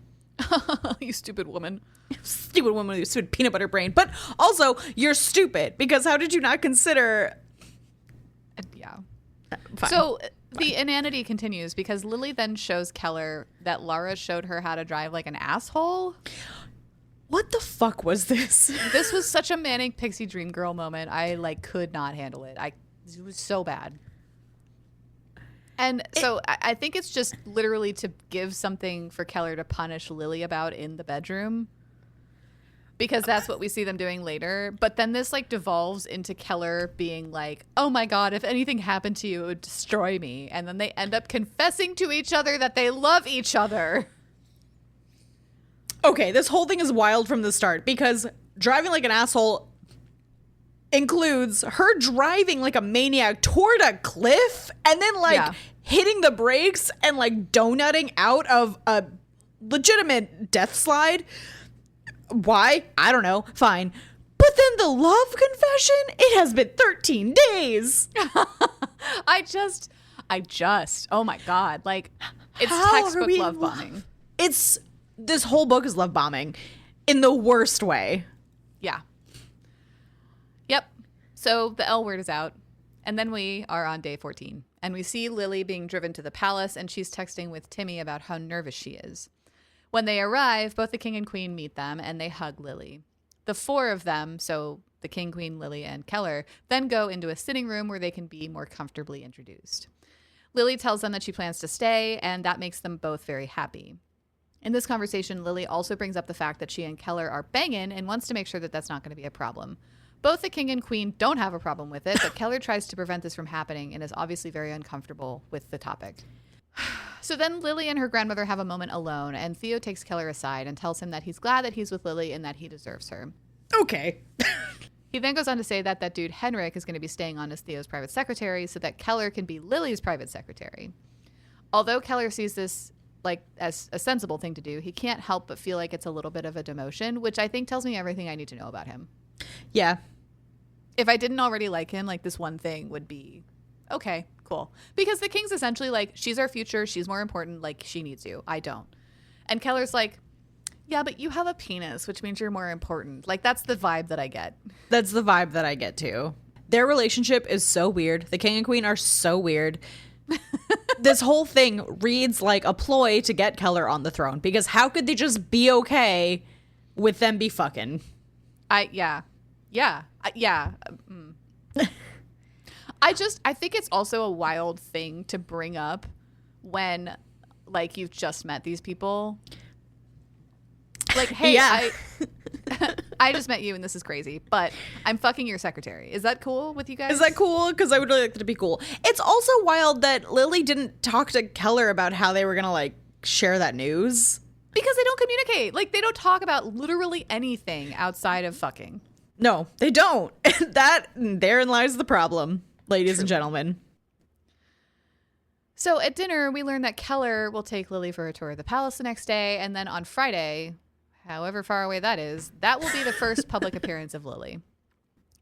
You stupid woman. Stupid woman with your stupid peanut butter brain. But also, you're stupid because how did you not consider? Yeah. Fine. So the inanity continues because Lily then shows Keller that Lara showed her how to drive like an asshole. What the fuck was this? This was such a manic pixie dream girl moment. I like could not handle it. It was so bad. And so I think it's just literally to give something for Keller to punish Lily about in the bedroom. Because that's what we see them doing later. But then this like devolves into Keller being like, oh my God, if anything happened to you, it would destroy me. And then they end up confessing to each other that they love each other. Okay, this whole thing is wild from the start because driving like an asshole includes her driving like a maniac toward a cliff and then like hitting the brakes and like donutting out of a legitimate death slide. Why? I don't know. Fine. But then the love confession, it has been 13 days. I just, oh my God. Like, it's How textbook love bombing. This whole book is love bombing in the worst way. Yeah. Yep. So the L word is out. And then we are on day 14. And we see Lily being driven to the palace, and she's texting with Timmy about how nervous she is. When they arrive, both the king and queen meet them, and they hug Lily. The four of them, so the king, queen, Lily, and Keller, then go into a sitting room where they can be more comfortably introduced. Lily tells them that she plans to stay, and that makes them both very happy. In this conversation, Lily also brings up the fact that she and Keller are banging and wants to make sure that that's not going to be a problem. Both the king and queen don't have a problem with it, but Keller tries to prevent this from happening and is obviously very uncomfortable with the topic. So then Lily and her grandmother have a moment alone, and Theo takes Keller aside and tells him that he's glad that he's with Lily and that he deserves her. Okay. He then goes on to say that that dude Henrik is going to be staying on as Theo's private secretary so that Keller can be Lily's private secretary. Although Keller sees this like as a sensible thing to do, he can't help but feel like it's a little bit of a demotion, which I think tells me everything I need to know about him. Yeah. If I didn't already like him, like this one thing would be okay, cool. Because the king's essentially like, she's our future, she's more important, like she needs you, I don't. And Keller's like, yeah, but you have a penis, which means you're more important. Like, that's the vibe that I get. That's the vibe that I get too. Their relationship is so weird. The king and queen are so weird. This whole thing reads like a ploy to get Keller on the throne, because how could they just be okay with them be fucking? Yeah. I think it's also a wild thing to bring up when, like, you've just met these people. Like, hey, yeah. I just met you and this is crazy, but I'm fucking your secretary. Is that cool with you guys? Is that cool? Because I would really like it to be cool. It's also wild that Lily didn't talk to Keller about how they were going to, like, share that news. Because they don't communicate. Like, they don't talk about literally anything outside of fucking. No, they don't. Therein lies the problem, ladies and gentlemen. So at dinner, we learn that Keller will take Lily for a tour of the palace the next day, and then on Friday, however far away that is, that will be the first public appearance of Lily.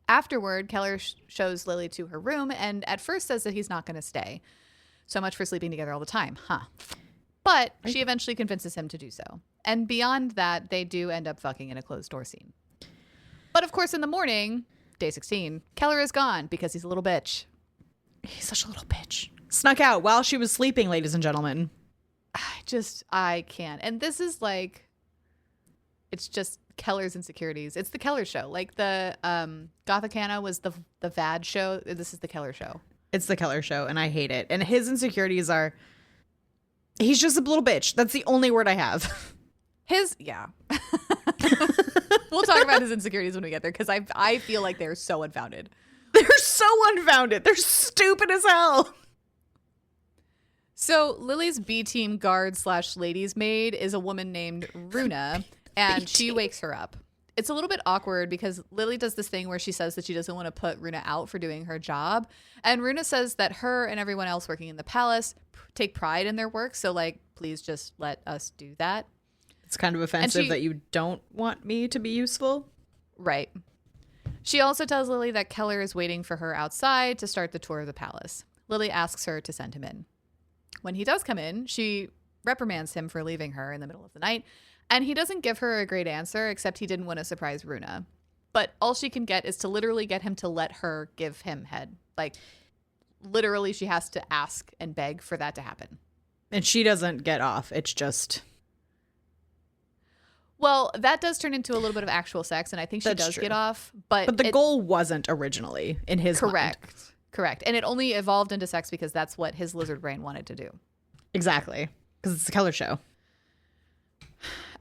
Afterward, Keller shows Lily to her room and at first says that he's not going to stay. So much for sleeping together all the time, huh? But she eventually convinces him to do so. And beyond that, they do end up fucking in a closed door scene. But of course, in the morning, day 16, Keller is gone because he's a little bitch. He's such a little bitch. Snuck out while she was sleeping, ladies and gentlemen. I can't. And this is like, it's just Keller's insecurities. It's the Keller show. Like the Gothicana was the VAD show. This is the Keller show. It's the Keller show, and I hate it. And his insecurities are, he's just a little bitch. That's the only word I have. Yeah. We'll talk about his insecurities when we get there, because I feel like they're so unfounded. They're so unfounded. They're stupid as hell. So Lily's B-team guard / ladies maid is a woman named Runa, and she wakes her up. It's a little bit awkward because Lily does this thing where she says that she doesn't want to put Runa out for doing her job. And Runa says that her and everyone else working in the palace take pride in their work. So, like, please just let us do that. It's kind of offensive that you don't want me to be useful. Right. She also tells Lily that Keller is waiting for her outside to start the tour of the palace. Lily asks her to send him in. When he does come in, she reprimands him for leaving her in the middle of the night. And he doesn't give her a great answer, except he didn't want to surprise Runa. But all she can get is to literally get him to let her give him head. Like, literally, she has to ask and beg for that to happen. And she doesn't get off. It's just... Well, that does turn into a little bit of actual sex, and I think she does get off. But the goal wasn't originally in his mind. Correct. And it only evolved into sex because that's what his lizard brain wanted to do. Exactly. Because it's a Keller show.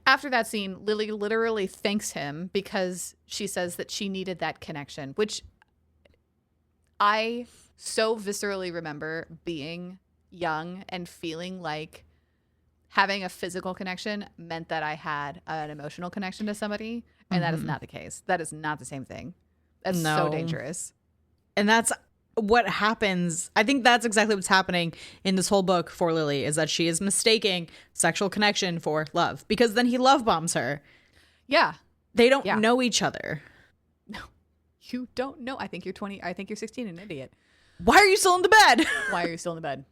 After that scene, Lily literally thanks him because she says that she needed that connection, which I so viscerally remember being young and feeling like having a physical connection meant that I had an emotional connection to somebody. And that is not the case. That is not the same thing. That's so dangerous. And that's what happens. I think that's exactly what's happening in this whole book for Lily, is that she is mistaking sexual connection for love, because then he love bombs her. Yeah. They don't know each other. No, you don't know. I think you're 20. I think you're 16, an idiot. Why are you still in the bed? Why are you still in the bed?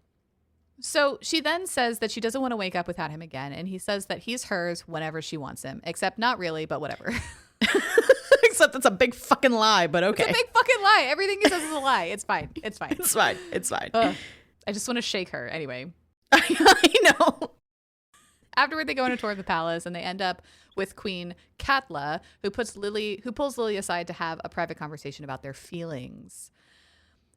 So she then says that she doesn't want to wake up without him again. And he says that he's hers whenever she wants him. Except not really, but whatever. Except it's a big fucking lie, but okay. It's a big fucking lie. Everything he says is a lie. It's fine. It's fine. It's fine. It's fine. I just want to shake her. Anyway. I know. Afterward, they go on a tour of the palace, and they end up with Queen Katla, who pulls Lily aside to have a private conversation about their feelings.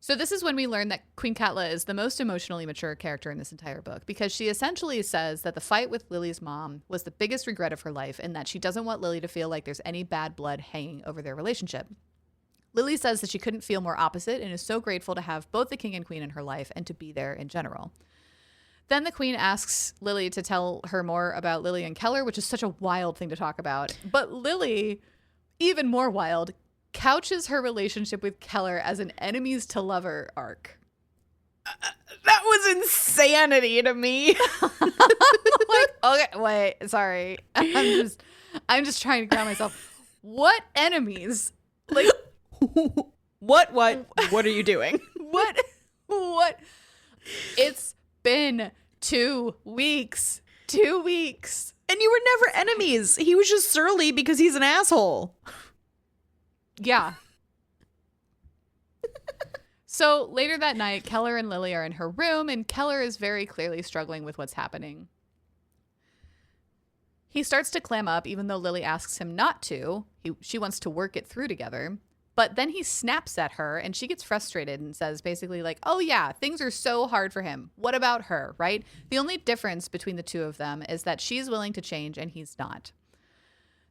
So this is when we learn that Queen Katla is the most emotionally mature character in this entire book, because she essentially says that the fight with Lily's mom was the biggest regret of her life, and that she doesn't want Lily to feel like there's any bad blood hanging over their relationship. Lily says that she couldn't feel more opposite and is so grateful to have both the king and queen in her life and to be there in general. Then the queen asks Lily to tell her more about Lily and Keller, which is such a wild thing to talk about. But Lily, even more wild, couches her relationship with Keller as an enemies to lover arc. That was insanity to me. Like, okay, wait, sorry. I'm just trying to ground myself. What enemies? Like, what are you doing? What? It's been 2 weeks. 2 weeks. And you were never enemies. He was just surly because he's an asshole. Yeah. So later that night, Keller and Lily are in her room, and Keller is very clearly struggling with what's happening. He starts to clam up, even though Lily asks him not to. She wants to work it through together. But then he snaps at her, and she gets frustrated and says basically like, oh yeah, things are so hard for him. What about her, right? The only difference between the two of them is that she's willing to change and he's not.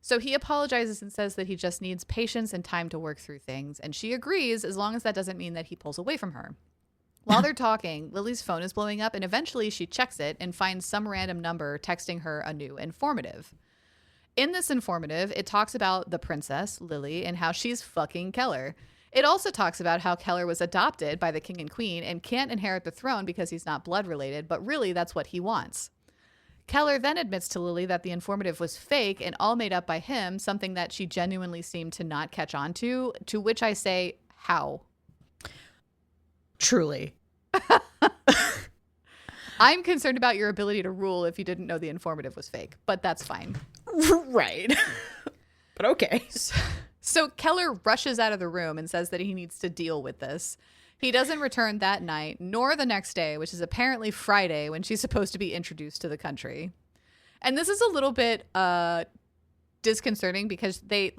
So he apologizes and says that he just needs patience and time to work through things. And she agrees, as long as that doesn't mean that he pulls away from her. While they're talking, Lily's phone is blowing up, and eventually she checks it and finds some random number texting her a new informative. In this informative, it talks about the princess, Lily, and how she's fucking Keller. It also talks about how Keller was adopted by the king and queen and can't inherit the throne because he's not blood related, but really that's what he wants. Keller then admits to Lily that the informative was fake and all made up by him, something that she genuinely seemed to not catch on to which I say, how? Truly. I'm concerned about your ability to rule if you didn't know the informative was fake, but that's fine. Right. But okay. So Keller rushes out of the room and says that he needs to deal with this. He doesn't return that night, nor the next day, which is apparently Friday, when she's supposed to be introduced to the country. And this is a little bit disconcerting because they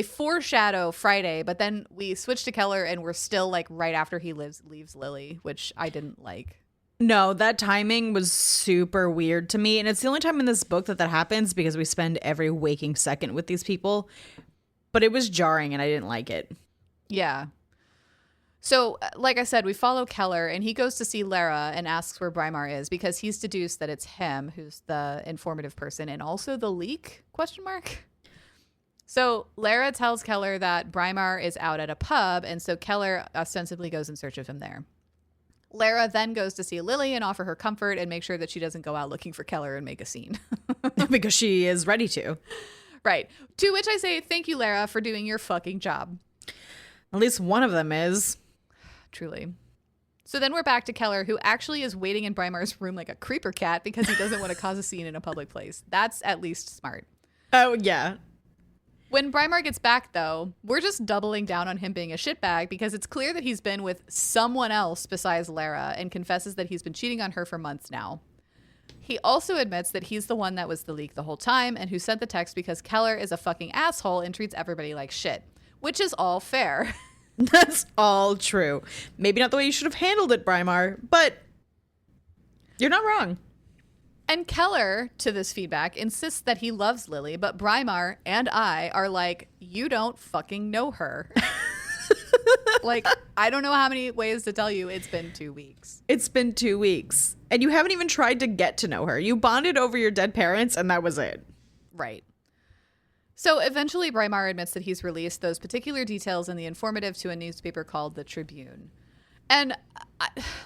foreshadow Friday, but then we switch to Keller and we're still like right after he leaves Lily, which I didn't like. No, that timing was super weird to me. And it's the only time in this book that happens because we spend every waking second with these people. But it was jarring and I didn't like it. Yeah. So, like I said, we follow Keller and he goes to see Lara and asks where Braimar is because he's deduced that it's him who's the informative person and also the leak, ? So Lara tells Keller that Braimar is out at a pub, and so Keller ostensibly goes in search of him there. Lara then goes to see Lily and offer her comfort and make sure that she doesn't go out looking for Keller and make a scene. Because she is ready to. Right. To which I say, thank you, Lara, for doing your fucking job. At least one of them is. Truly. So then we're back to Keller, who actually is waiting in Braimar's room like a creeper cat because he doesn't want to cause a scene in a public place. That's at least smart. Oh, yeah. When Braimar gets back, though, we're just doubling down on him being a shitbag because it's clear that he's been with someone else besides Lara and confesses that he's been cheating on her for months now. He also admits that he's the one that was the leak the whole time and who sent the text because Keller is a fucking asshole and treats everybody like shit, which is all fair. That's all true. Maybe not the way you should have handled it, Braimar, but you're not wrong. And Keller, to this feedback, insists that he loves Lily, but Braimar and I are like, you don't fucking know her. Like, I don't know how many ways to tell you it's been 2 weeks. It's been 2 weeks. And you haven't even tried to get to know her. You bonded over your dead parents, and that was it. Right. So eventually Braimar admits that he's released those particular details in the informative to a newspaper called The Tribune. And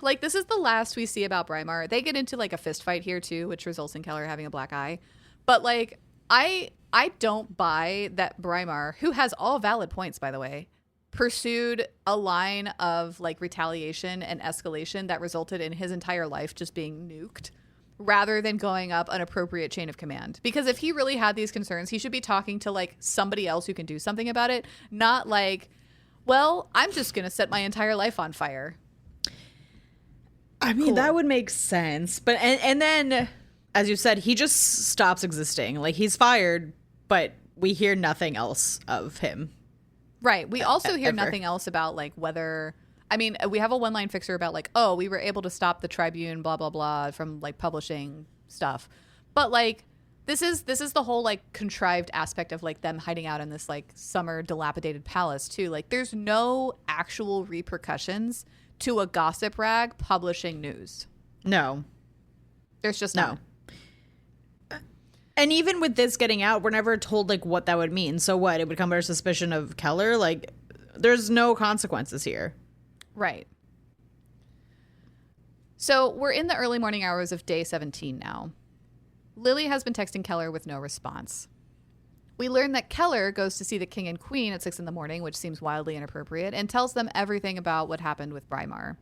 like, this is the last we see about Braimar. They get into like a fist fight here too, which results in Keller having a black eye. But like, I don't buy that Braemar, who has all valid points, by the way, pursued a line of like retaliation and escalation that resulted in his entire life just being nuked rather than going up an appropriate chain of command. Because if he really had these concerns, he should be talking to like somebody else who can do something about it, not like, well, I'm just going to set my entire life on fire. I mean, that would make sense. But and then, as you said, he just stops existing. Like, he's fired, but we hear nothing else of him. Right. We also hear ever. nothing else about like whether, I mean, we have a one-line fixer about like, oh, we were able to stop the Tribune, blah, blah, blah, from like publishing stuff. But like, this is the whole like contrived aspect of like them hiding out in this like summer dilapidated palace too. Like, there's no actual repercussions to a gossip rag publishing news. No. There's just no. And even with this getting out, we're never told like what that would mean. So what? It would come under suspicion of Keller? Like, there's no consequences here. Right. So we're in the early morning hours of day 17 now. Lily has been texting Keller with no response. We learn that Keller goes to see the king and queen at 6 a.m, which seems wildly inappropriate, and tells them everything about what happened with Braemar.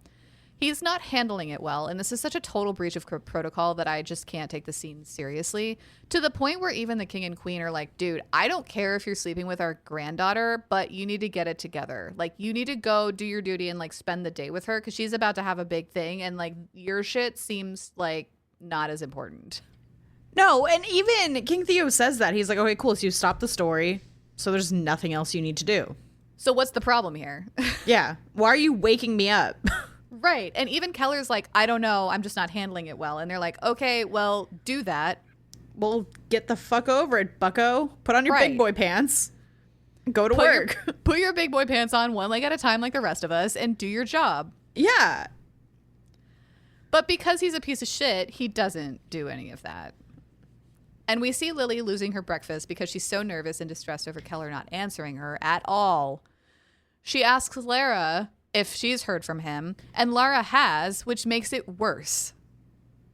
He's not handling it well, and this is such a total breach of protocol that I just can't take the scene seriously, to the point where even the king and queen are like, dude, I don't care if you're sleeping with our granddaughter, but you need to get it together. Like, you need to go do your duty and like spend the day with her, because she's about to have a big thing, and like your shit seems like not as important. No, and even King Theo says that. He's like, okay, cool, so you stop the story, so there's nothing else you need to do. So what's the problem here? Yeah. Why are you waking me up? Right. And even Keller's like, I don't know, I'm just not handling it well. And they're like, okay, well, do that. Well, get the fuck over it, bucko. Put on your big boy pants. Go to work. Put your big boy pants on one leg at a time like the rest of us and do your job. Yeah. But because he's a piece of shit, he doesn't do any of that. And we see Lily losing her breakfast because she's so nervous and distressed over Keller not answering her at all. She asks Lara if she's heard from him, and Lara has, which makes it worse.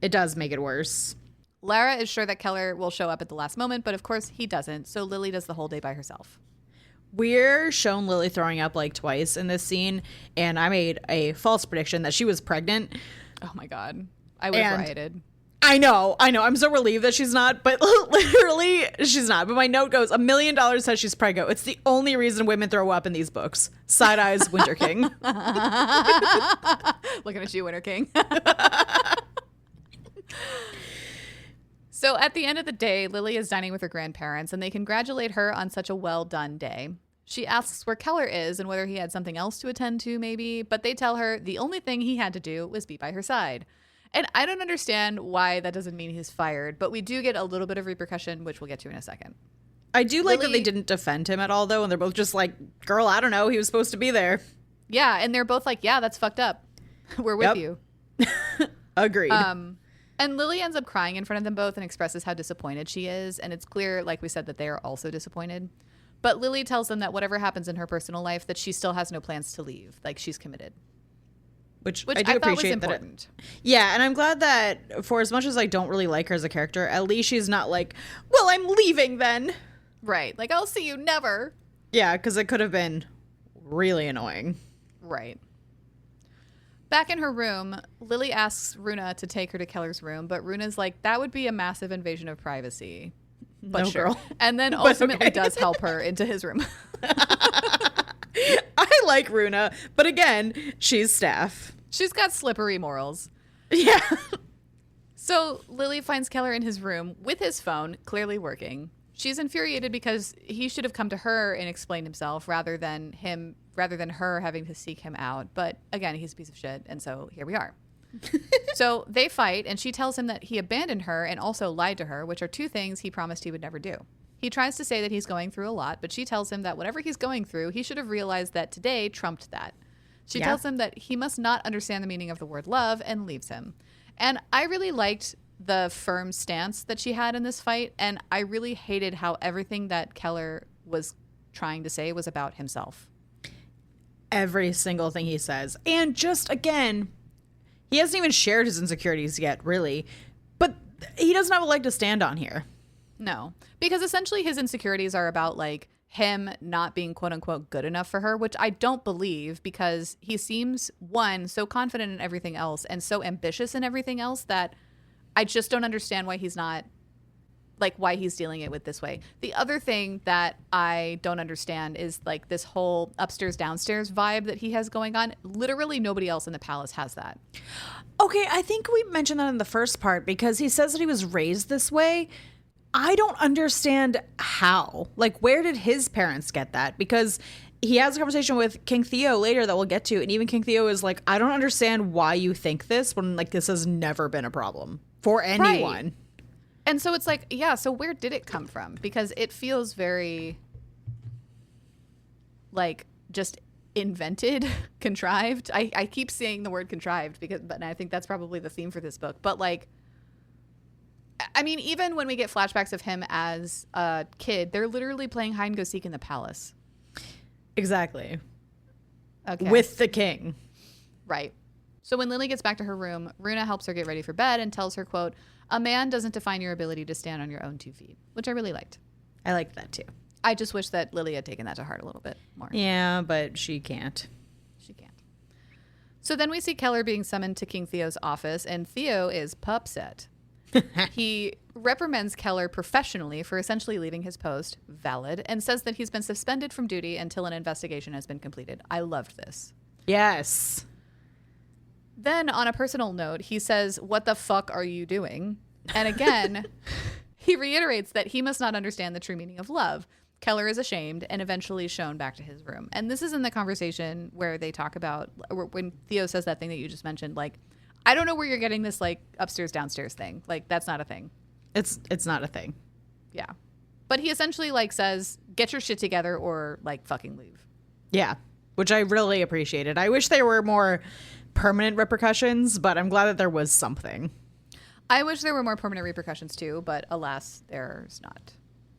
It does make it worse. Lara is sure that Keller will show up at the last moment, but of course he doesn't, so Lily does the whole day by herself. We're shown Lily throwing up like twice in this scene, and I made a false prediction that she was pregnant. Oh my God. I would have rioted. I know. I'm so relieved that she's not, but literally she's not. But my note goes, $1 million says she's preggo. It's the only reason women throw up in these books. Side eyes, Winter King. Looking at you, Winter King. So at the end of the day, Lily is dining with her grandparents, and they congratulate her on such a well done day. She asks where Keller is and whether he had something else to attend to, maybe, but they tell her the only thing he had to do was be by her side. And I don't understand why that doesn't mean he's fired, but we do get a little bit of repercussion, which we'll get to in a second. I do like that they didn't defend him at all, though, and they're both just like, girl, I don't know, he was supposed to be there. Yeah, and they're both like, yeah, that's fucked up. We're with you. Agreed. And Lily ends up crying in front of them both and expresses how disappointed she is, and it's clear, like we said, that they are also disappointed. But Lily tells them that whatever happens in her personal life, that she still has no plans to leave. Like, she's committed. Which I do appreciate was important. Yeah, and I'm glad that for as much as I don't really like her as a character, at least she's not like, well, I'm leaving then. Right. Like, I'll see you never. Yeah, because it could have been really annoying. Right. Back in her room, Lily asks Runa to take her to Keller's room, but Runa's like, that would be a massive invasion of privacy. But no, sure. girl. And then ultimately does help her into his room. I like Runa, but again, she's staff. She's got slippery morals. Yeah. So Lily finds Keller in his room with his phone, clearly working. She's infuriated because he should have come to her and explained himself rather than her having to seek him out. But again, he's a piece of shit, and so here we are. So they fight, and she tells him that he abandoned her and also lied to her, which are two things he promised he would never do. He tries to say that he's going through a lot, but she tells him that whatever he's going through, he should have realized that today trumped that. She tells him that he must not understand the meaning of the word love and leaves him. And I really liked the firm stance that she had in this fight, and I really hated how everything that Keller was trying to say was about himself. Every single thing he says. And just, again, he hasn't even shared his insecurities yet, really. But he doesn't have a leg to stand on here. No, because essentially his insecurities are about like him not being quote unquote good enough for her, which I don't believe, because he seems, one, so confident in everything else and so ambitious in everything else that I just don't understand why he's not, like, why he's dealing it with this way. The other thing that I don't understand is like this whole upstairs downstairs vibe that he has going on. Literally nobody else in the palace has that. Okay, I think we mentioned that in the first part, because he says that he was raised this way. I don't understand how. Like, where did his parents get that? Because he has a conversation with King Theo later that we'll get to, and even King Theo is like, I don't understand why you think this when, like, this has never been a problem for anyone. Right. And so it's like, yeah, so where did it come from? Because it feels very, like, just invented, contrived. I keep saying the word contrived, but I think that's probably the theme for this book. But, like, I mean, even when we get flashbacks of him as a kid, they're literally playing hide and go seek in the palace. Exactly. Okay. With the king. Right. So when Lily gets back to her room, Runa helps her get ready for bed and tells her, quote, "A man doesn't define your ability to stand on your own 2 feet," which I really liked. I liked that too. I just wish that Lily had taken that to heart a little bit more. Yeah, but she can't. She can't. So then we see Keller being summoned to King Theo's office, and Theo is pupset. He reprimands Keller professionally for essentially leaving his post valid and says that he's been suspended from duty until an investigation has been completed. I loved this. Yes. Then on a personal note, he says, "What the fuck are you doing?" And again, he reiterates that he must not understand the true meaning of love. Keller is ashamed and eventually shown back to his room. And this is in the conversation where they talk about, when Theo says that thing that you just mentioned, like, I don't know where you're getting this, like, upstairs downstairs thing. Like, that's not a thing. It's not a thing. Yeah. But he essentially, like, says, get your shit together or, like, fucking leave. Yeah, which I really appreciated. I wish there were more permanent repercussions, but I'm glad that there was something. I wish there were more permanent repercussions too, but alas, there's not.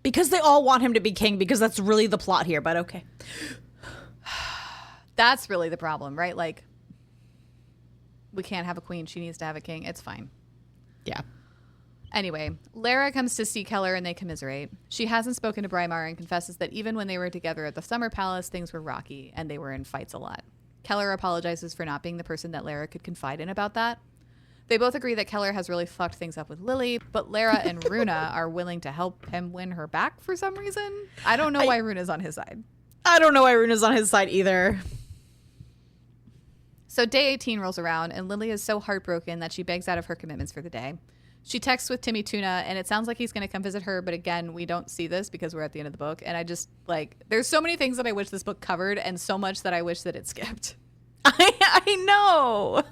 Because they all want him to be king, because that's really the plot here, but okay. That's really the problem, right? Like, we can't have a queen. She needs to have a king. It's fine. Yeah. Anyway, Lara comes to see Keller and they commiserate. She hasn't spoken to Braemar and confesses that even when they were together at the Summer Palace, things were rocky and they were in fights a lot. Keller apologizes for not being the person that Lara could confide in about that. They both agree that Keller has really fucked things up with Lily, but Lara and Runa are willing to help him win her back for some reason. I don't know why Runa's on his side. I don't know why Runa's on his side either. So day 18 rolls around, and Lily is so heartbroken that she begs out of her commitments for the day. She texts with Timmy Tuna, and it sounds like he's going to come visit her, but again, we don't see this because we're at the end of the book, and I just, like, there's so many things that I wish this book covered, and so much that I wish that it skipped. I know.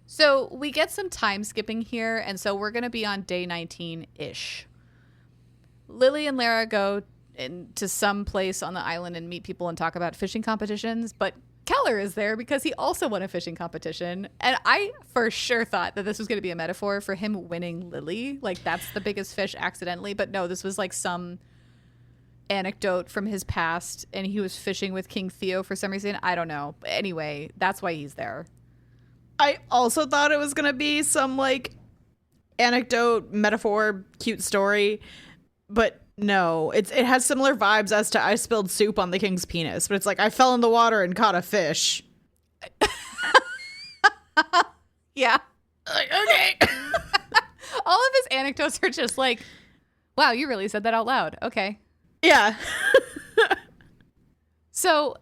So we get some time skipping here, and so we're going to be on day 19-ish. Lily and Lara go to some place on the island and meet people and talk about fishing competitions, but Keller is there because he also won a fishing competition. And I for sure thought that this was going to be a metaphor for him winning Lily. Like, that's the biggest fish accidentally. But no, this was like some anecdote from his past, and he was fishing with King Theo for some reason. I don't know. But anyway, that's why he's there. I also thought it was going to be some, like, anecdote, metaphor, cute story. But no, it has similar vibes as to I spilled soup on the king's penis. But it's like, I fell in the water and caught a fish. Yeah. Like, okay. All of his anecdotes are just like, wow, you really said that out loud. Okay. Yeah. So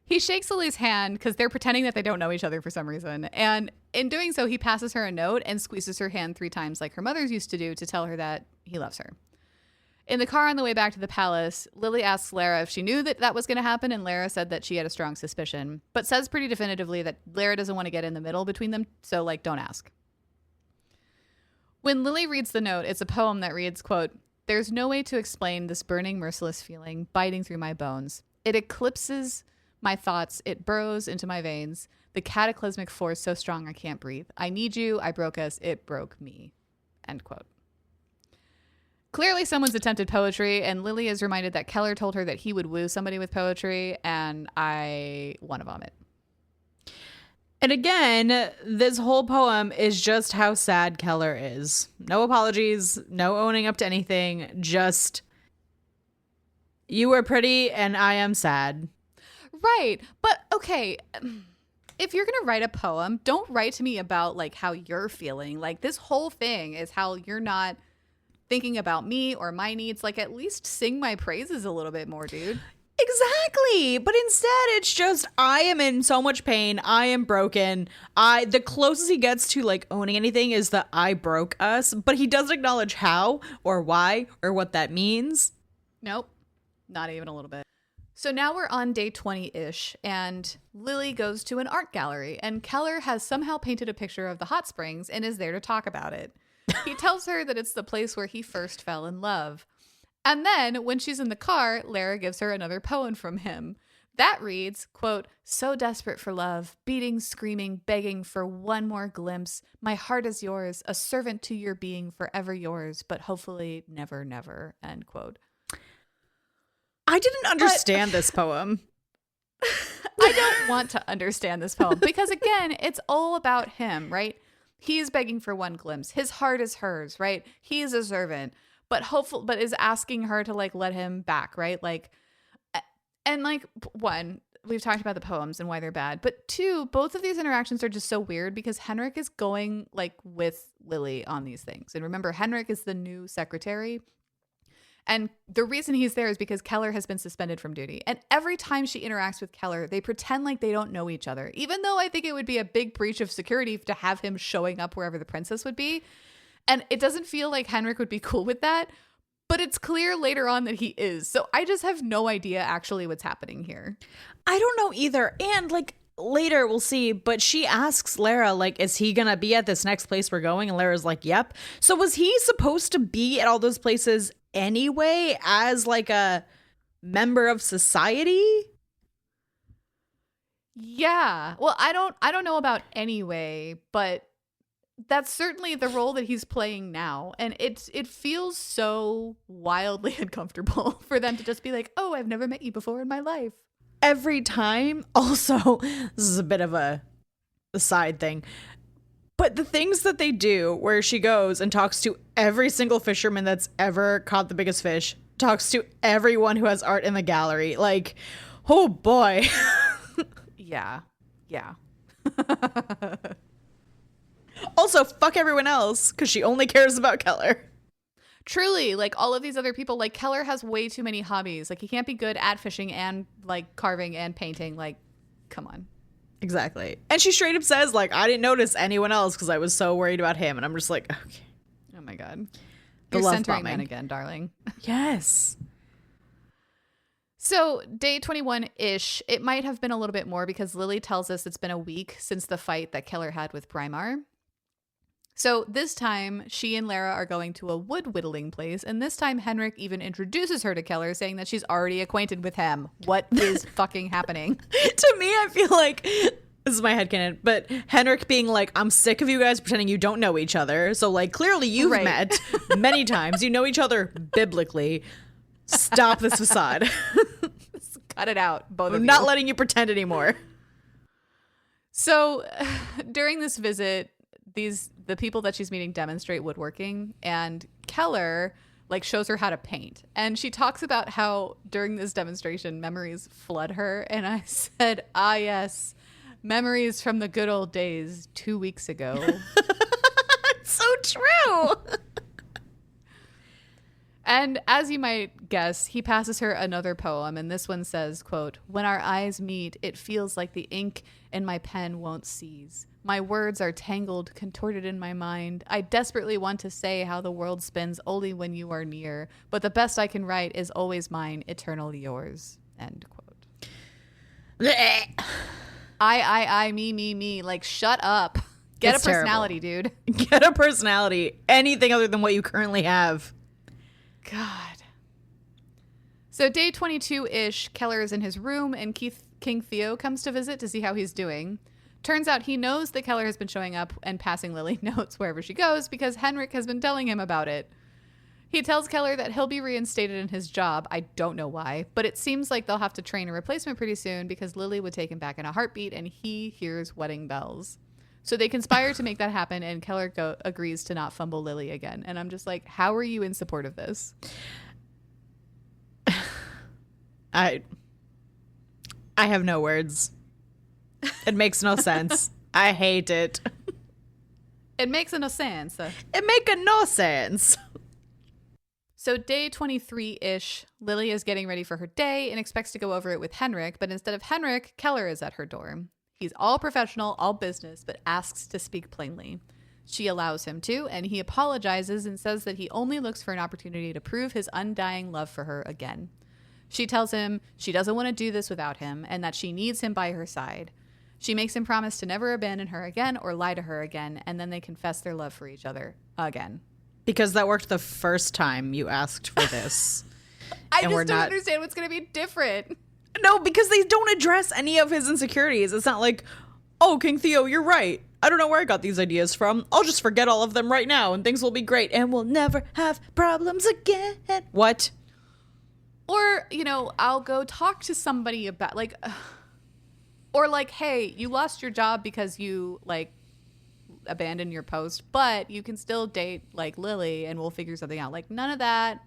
he shakes Lily's hand because they're pretending that they don't know each other for some reason. And in doing so, he passes her a note and squeezes her hand 3 times like her mother's used to do to tell her that he loves her. In the car on the way back to the palace, Lily asks Lara if she knew that that was going to happen, and Lara said that she had a strong suspicion, but says pretty definitively that Lara doesn't want to get in the middle between them, so, like, don't ask. When Lily reads the note, it's a poem that reads, quote, "There's no way to explain this burning, merciless feeling biting through my bones. It eclipses my thoughts. It burrows into my veins. The cataclysmic force so strong I can't breathe. I need you. I broke us. It broke me." End quote. Clearly someone's attempted poetry, and Lily is reminded that Keller told her that he would woo somebody with poetry, and I want to vomit. And again, this whole poem is just how sad Keller is. No apologies, no owning up to anything, just you were pretty and I am sad. Right. But okay, if you're going to write a poem, don't write to me about like how you're feeling. Like this whole thing is how you're not thinking about me or my needs. Like at least sing my praises a little bit more, dude. Exactly. But instead it's just I am in so much pain. I am broken. The closest he gets to like owning anything is that I broke us, but he doesn't acknowledge how or why or what that means. Nope. Not even a little bit. So now we're on day 20-ish, and Lily goes to an art gallery, and Keller has somehow painted a picture of the hot springs and is there to talk about it. He tells her that it's the place where he first fell in love. And then, when she's in the car, Lara gives her another poem from him. That reads, quote, "So desperate for love, beating, screaming, begging for one more glimpse. My heart is yours, a servant to your being, forever yours, but hopefully never, never," end quote. I didn't understand this poem. I don't want to understand this poem because, again, it's all about him, right? He's begging for one glimpse. His heart is hers, right? He's a servant, but is asking her to like let him back, right? Like, and like, one, we've talked about the poems and why they're bad, but two, both of these interactions are just so weird because Henrik is going like with Lily on these things. And remember, Henrik is the new secretary. And the reason he's there is because Keller has been suspended from duty. And every time she interacts with Keller, they pretend like they don't know each other, even though I think it would be a big breach of security to have him showing up wherever the princess would be. And it doesn't feel like Henrik would be cool with that, but it's clear later on that he is. So I just have no idea actually what's happening here. I don't know either. And like later we'll see, but she asks Lara, like, is he gonna be at this next place we're going? And Lara's like, yep. So was he supposed to be at all those places anyway as like a member of society? Yeah. Well, I don't know about anyway, but that's certainly the role that he's playing now. And it feels so wildly uncomfortable for them to just be like, "Oh, I've never met you before in my life." Every time. Also, this is a bit of a side thing, but the things that they do where she goes and talks to every single fisherman that's ever caught the biggest fish, talks to everyone who has art in the gallery, like, oh boy. Yeah. Also, fuck everyone else because she only cares about Keller. Truly, like all of these other people, like Keller has way too many hobbies. Like he can't be good at fishing and like carving and painting. Like, come on. Exactly. And she straight up says, like, I didn't notice anyone else because I was so worried about him. And I'm just like, okay. Oh my God. The You're love centering bombing men again, darling. Yes. So day 21-ish, it might have been a little bit more because Lily tells us it's been a week since the fight that Keller had with Braimar. So this time, she and Lara are going to a wood whittling place, and this time Henrik even introduces her to Keller, saying that she's already acquainted with him. What is fucking happening? To me, I feel like, this is my headcanon, but Henrik being like, I'm sick of you guys pretending you don't know each other. So, like, clearly you've met many times. You know each other biblically. Stop this facade. Cut it out, both of you. I'm not letting you pretend anymore. So, during this visit, the people that she's meeting demonstrate woodworking, and Keller like shows her how to paint, and she talks about how during this demonstration memories flood her, and I said, ah yes, memories from the good old days 2 weeks ago. It's so true. And as you might guess, he passes her another poem, and this one says, quote, "When our eyes meet, it feels like the ink in my pen won't seize. My words are tangled, contorted in my mind. I desperately want to say how the world spins only when you are near, but the best I can write is always mine, eternally yours." End quote. I, me. Like, shut up. Get It's a personality, terrible. dude. Get a personality. Anything other than what you currently have. God. So day 22-ish, Keller is in his room, and King Theo comes to visit to see how he's doing. Turns out he knows that Keller has been showing up and passing Lily notes wherever she goes because Henrik has been telling him about it. He tells Keller that he'll be reinstated in his job. I don't know why, but it seems like they'll have to train a replacement pretty soon because Lily would take him back in a heartbeat, and he hears wedding bells. So they conspire to make that happen, and Keller agrees to not fumble Lily again. And I'm just like, how are you in support of this? I have no words. It makes no sense. I hate it. It makes no sense. It makes no sense. So day 23-ish, Lily is getting ready for her day and expects to go over it with Henrik, but instead of Henrik, Keller is at her door. He's all professional, all business, but asks to speak plainly. She allows him to, and he apologizes and says that he only looks for an opportunity to prove his undying love for her again. She tells him she doesn't want to do this without him and that she needs him by her side. She makes him promise to never abandon her again or lie to her again, and then they confess their love for each other again. Because that worked the first time you asked for this. I just don't understand what's going to be different. No, because they don't address any of his insecurities. It's not like, oh, King Theo, you're right. I don't know where I got these ideas from. I'll just forget all of them right now and things will be great and we'll never have problems again. What? Or, I'll go talk to somebody about, or hey, you lost your job because you, abandon your post, but you can still date Lily and we'll figure something out. None of that.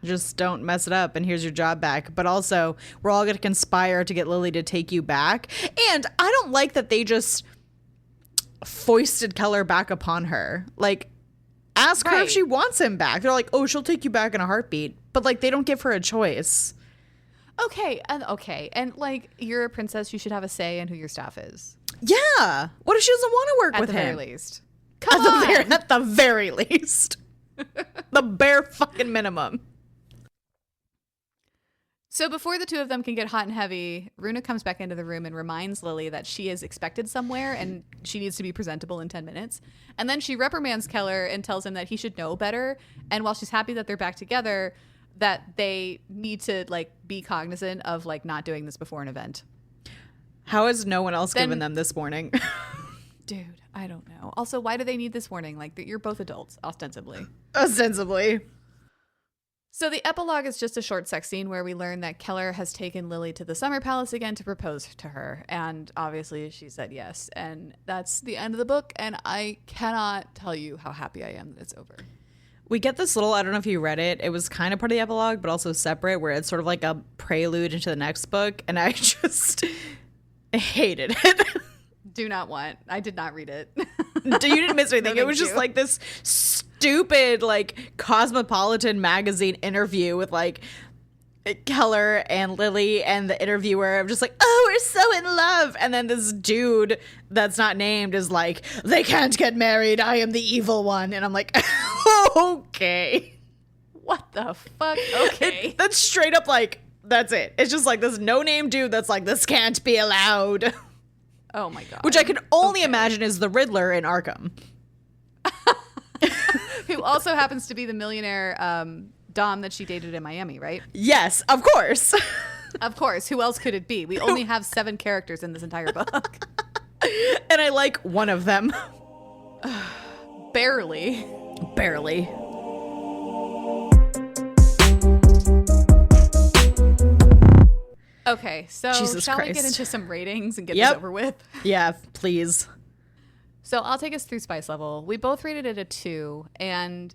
Just don't mess it up and here's your job back. But also we're all going to conspire to get Lily to take you back. And I don't like that they just foisted Keller back upon her. Ask her if she wants him back. They're like, oh, she'll take you back in a heartbeat. But they don't give her a choice. Okay. And you're a princess. You should have a say in who your staff is. Yeah. What if she doesn't want to work with him? At the very least. Come on. At the very least. The bare fucking minimum. So before the two of them can get hot and heavy, Runa comes back into the room and reminds Lily that she is expected somewhere and she needs to be presentable in 10 minutes. And then she reprimands Keller and tells him that he should know better. And while she's happy that they're back together, that they need to be cognizant of not doing this before an event. How has no one else given them this warning? Dude, I don't know. Also, why do they need this warning? You're both adults, ostensibly. Ostensibly. So the epilogue is just a short sex scene where we learn that Keller has taken Lily to the summer palace again to propose to her. And obviously she said yes. And that's the end of the book. And I cannot tell you how happy I am that it's over. We get this little, I don't know if you read it. It was kind of part of the epilogue, but also separate, where it's sort of like a prelude into the next book. And I just hated it. I did not read it. You didn't miss anything. No, it was just this stupid Cosmopolitan magazine interview with Keller and Lily and the interviewer. I'm just oh, we're so in love. And then this dude that's not named is they can't get married. I am the evil one. And I'm okay. What the fuck? Okay. That's straight up that's it. It's just this no-name dude that's this can't be allowed. Oh my God. Which I can only imagine is the Riddler in Arkham. Who also happens to be the millionaire Dom that she dated in Miami, right? Yes, of course. Of course. Who else could it be? We only have 7 characters in this entire book. And I like one of them. Barely. Barely. Okay, so shall we get into some ratings and get this over with? Yeah, please. So I'll take us through spice level. We both rated it a 2, and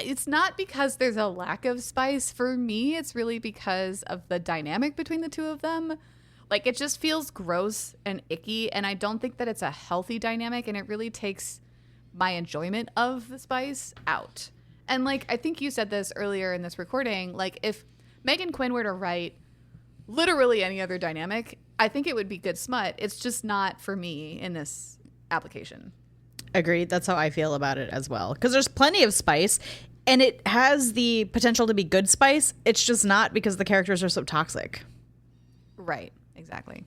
it's not because there's a lack of spice for me. It's really because of the dynamic between the two of them. It just feels gross and icky, and I don't think that it's a healthy dynamic, and it really takes my enjoyment of the spice out. And I think you said this earlier in this recording, if Meghan Quinn were to write literally any other dynamic, I think it would be good smut. It's just not for me in this application. Agreed. That's how I feel about it as well. Because there's plenty of spice and it has the potential to be good spice. It's just not because the characters are so toxic. Right. Exactly.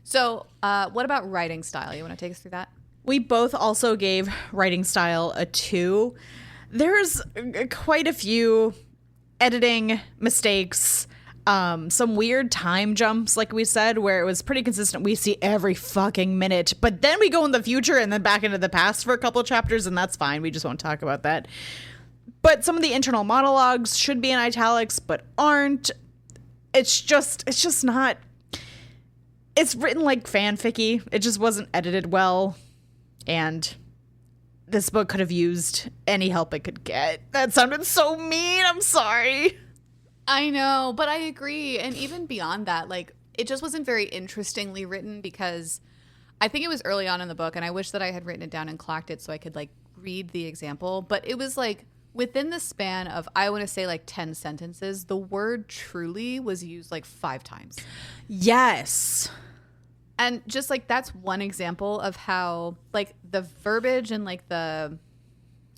So what about writing style? You want to take us through that? We both also gave writing style a 2. There's quite a few editing mistakes. Some weird time jumps, like we said, where it was pretty consistent. We see every fucking minute, but then we go in the future and then back into the past for a couple of chapters, and that's fine. We just won't talk about that. But some of the internal monologues should be in italics, but aren't. It's just not. It's written like fanficky. It just wasn't edited well, and this book could have used any help it could get. That sounded so mean. I'm sorry. I know, but I agree. And even beyond that, like, it just wasn't very interestingly written because I think it was early on in the book, and I wish that I had written it down and clocked it so I could, like, read the example. But it was, like, within the span of, I want to say, like, 10 sentences, the word truly was used, like, 5 times. Yes. And just, like, that's one example of how, like, the verbiage and, like, the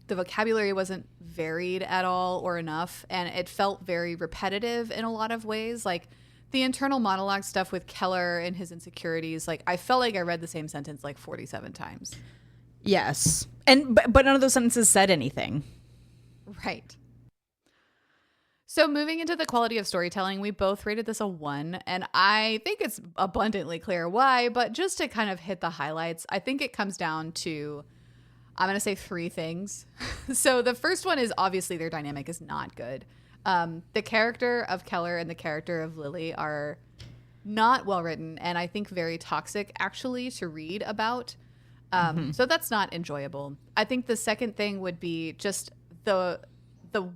vocabulary wasn't varied at all or enough, and it felt very repetitive in a lot of ways. Like the internal monologue stuff with Keller and his insecurities, like I felt like I read the same sentence like 47 times. Yes. And but none of those sentences said anything. Right. So moving into the quality of storytelling, we both rated this a 1, and I think it's abundantly clear why, but just to kind of hit the highlights, I think it comes down to, I'm going to say 3 things. So the first one is obviously their dynamic is not good. The character of Keller and the character of Lily are not well written, and I think very toxic actually to read about. So that's not enjoyable. I think the second thing would be just the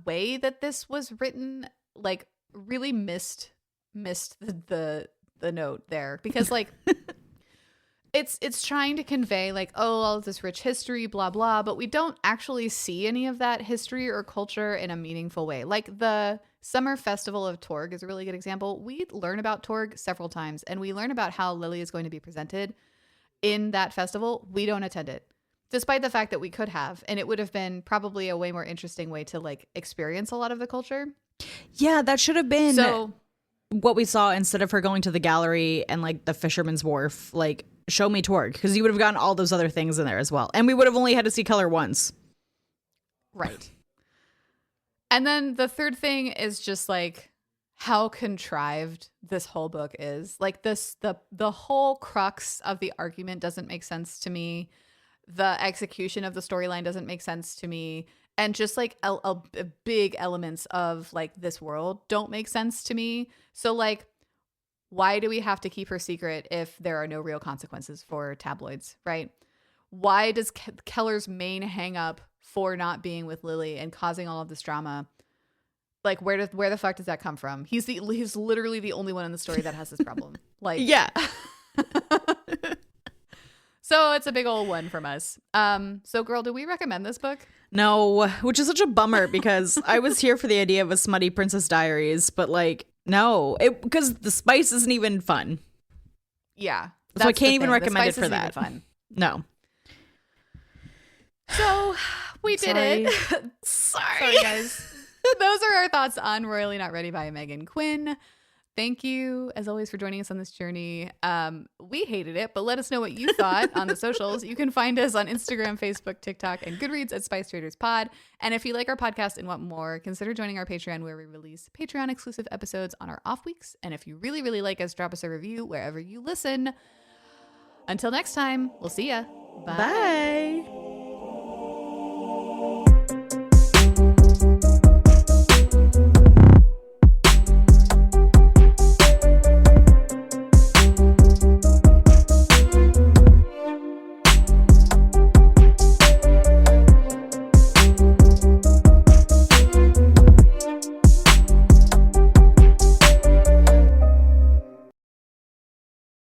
way that this was written, like really missed the note there, because like It's trying to convey like, oh, all of this rich history, blah, blah, but we don't actually see any of that history or culture in a meaningful way. Like the Summer Festival of Torg is a really good example. We learn about Torg several times, and we learn about how Lily is going to be presented in that festival. We don't attend it, despite the fact that we could have, and it would have been probably a way more interesting way to like experience a lot of the culture. Yeah, that should have been what we saw instead of her going to the gallery and like the Fisherman's Wharf, like show me Torg, because you would have gotten all those other things in there as well. And we would have only had to see Keller once. Right. And then the third thing is just like how contrived this whole book is. Like the whole crux of the argument doesn't make sense to me. The execution of the storyline doesn't make sense to me. And just like a big elements of like this world don't make sense to me. So like, why do we have to keep her secret if there are no real consequences for tabloids, right? Why does Keller's main hang up for not being with Lily and causing all of this drama, like where the fuck does that come from? He's literally the only one in the story that has this problem. Like, yeah. So it's a big old 1 from us. So girl, do we recommend this book? No, which is such a bummer because I was here for the idea of a smutty Princess Diaries, but like, no, because the spice isn't even fun. Yeah. So I can't even recommend it for that. Fun. No. So we did it. Sorry, guys. Those are our thoughts on Royally Not Ready by Meghan Quinn. Thank you, as always, for joining us on this journey. We hated it, but let us know what you thought on the socials. You can find us on Instagram, Facebook, TikTok, and Goodreads at Spice Traders Pod. And if you like our podcast and want more, consider joining our Patreon, where we release Patreon-exclusive episodes on our off weeks. And if you really, really like us, drop us a review wherever you listen. Until next time, we'll see ya. Bye. Bye.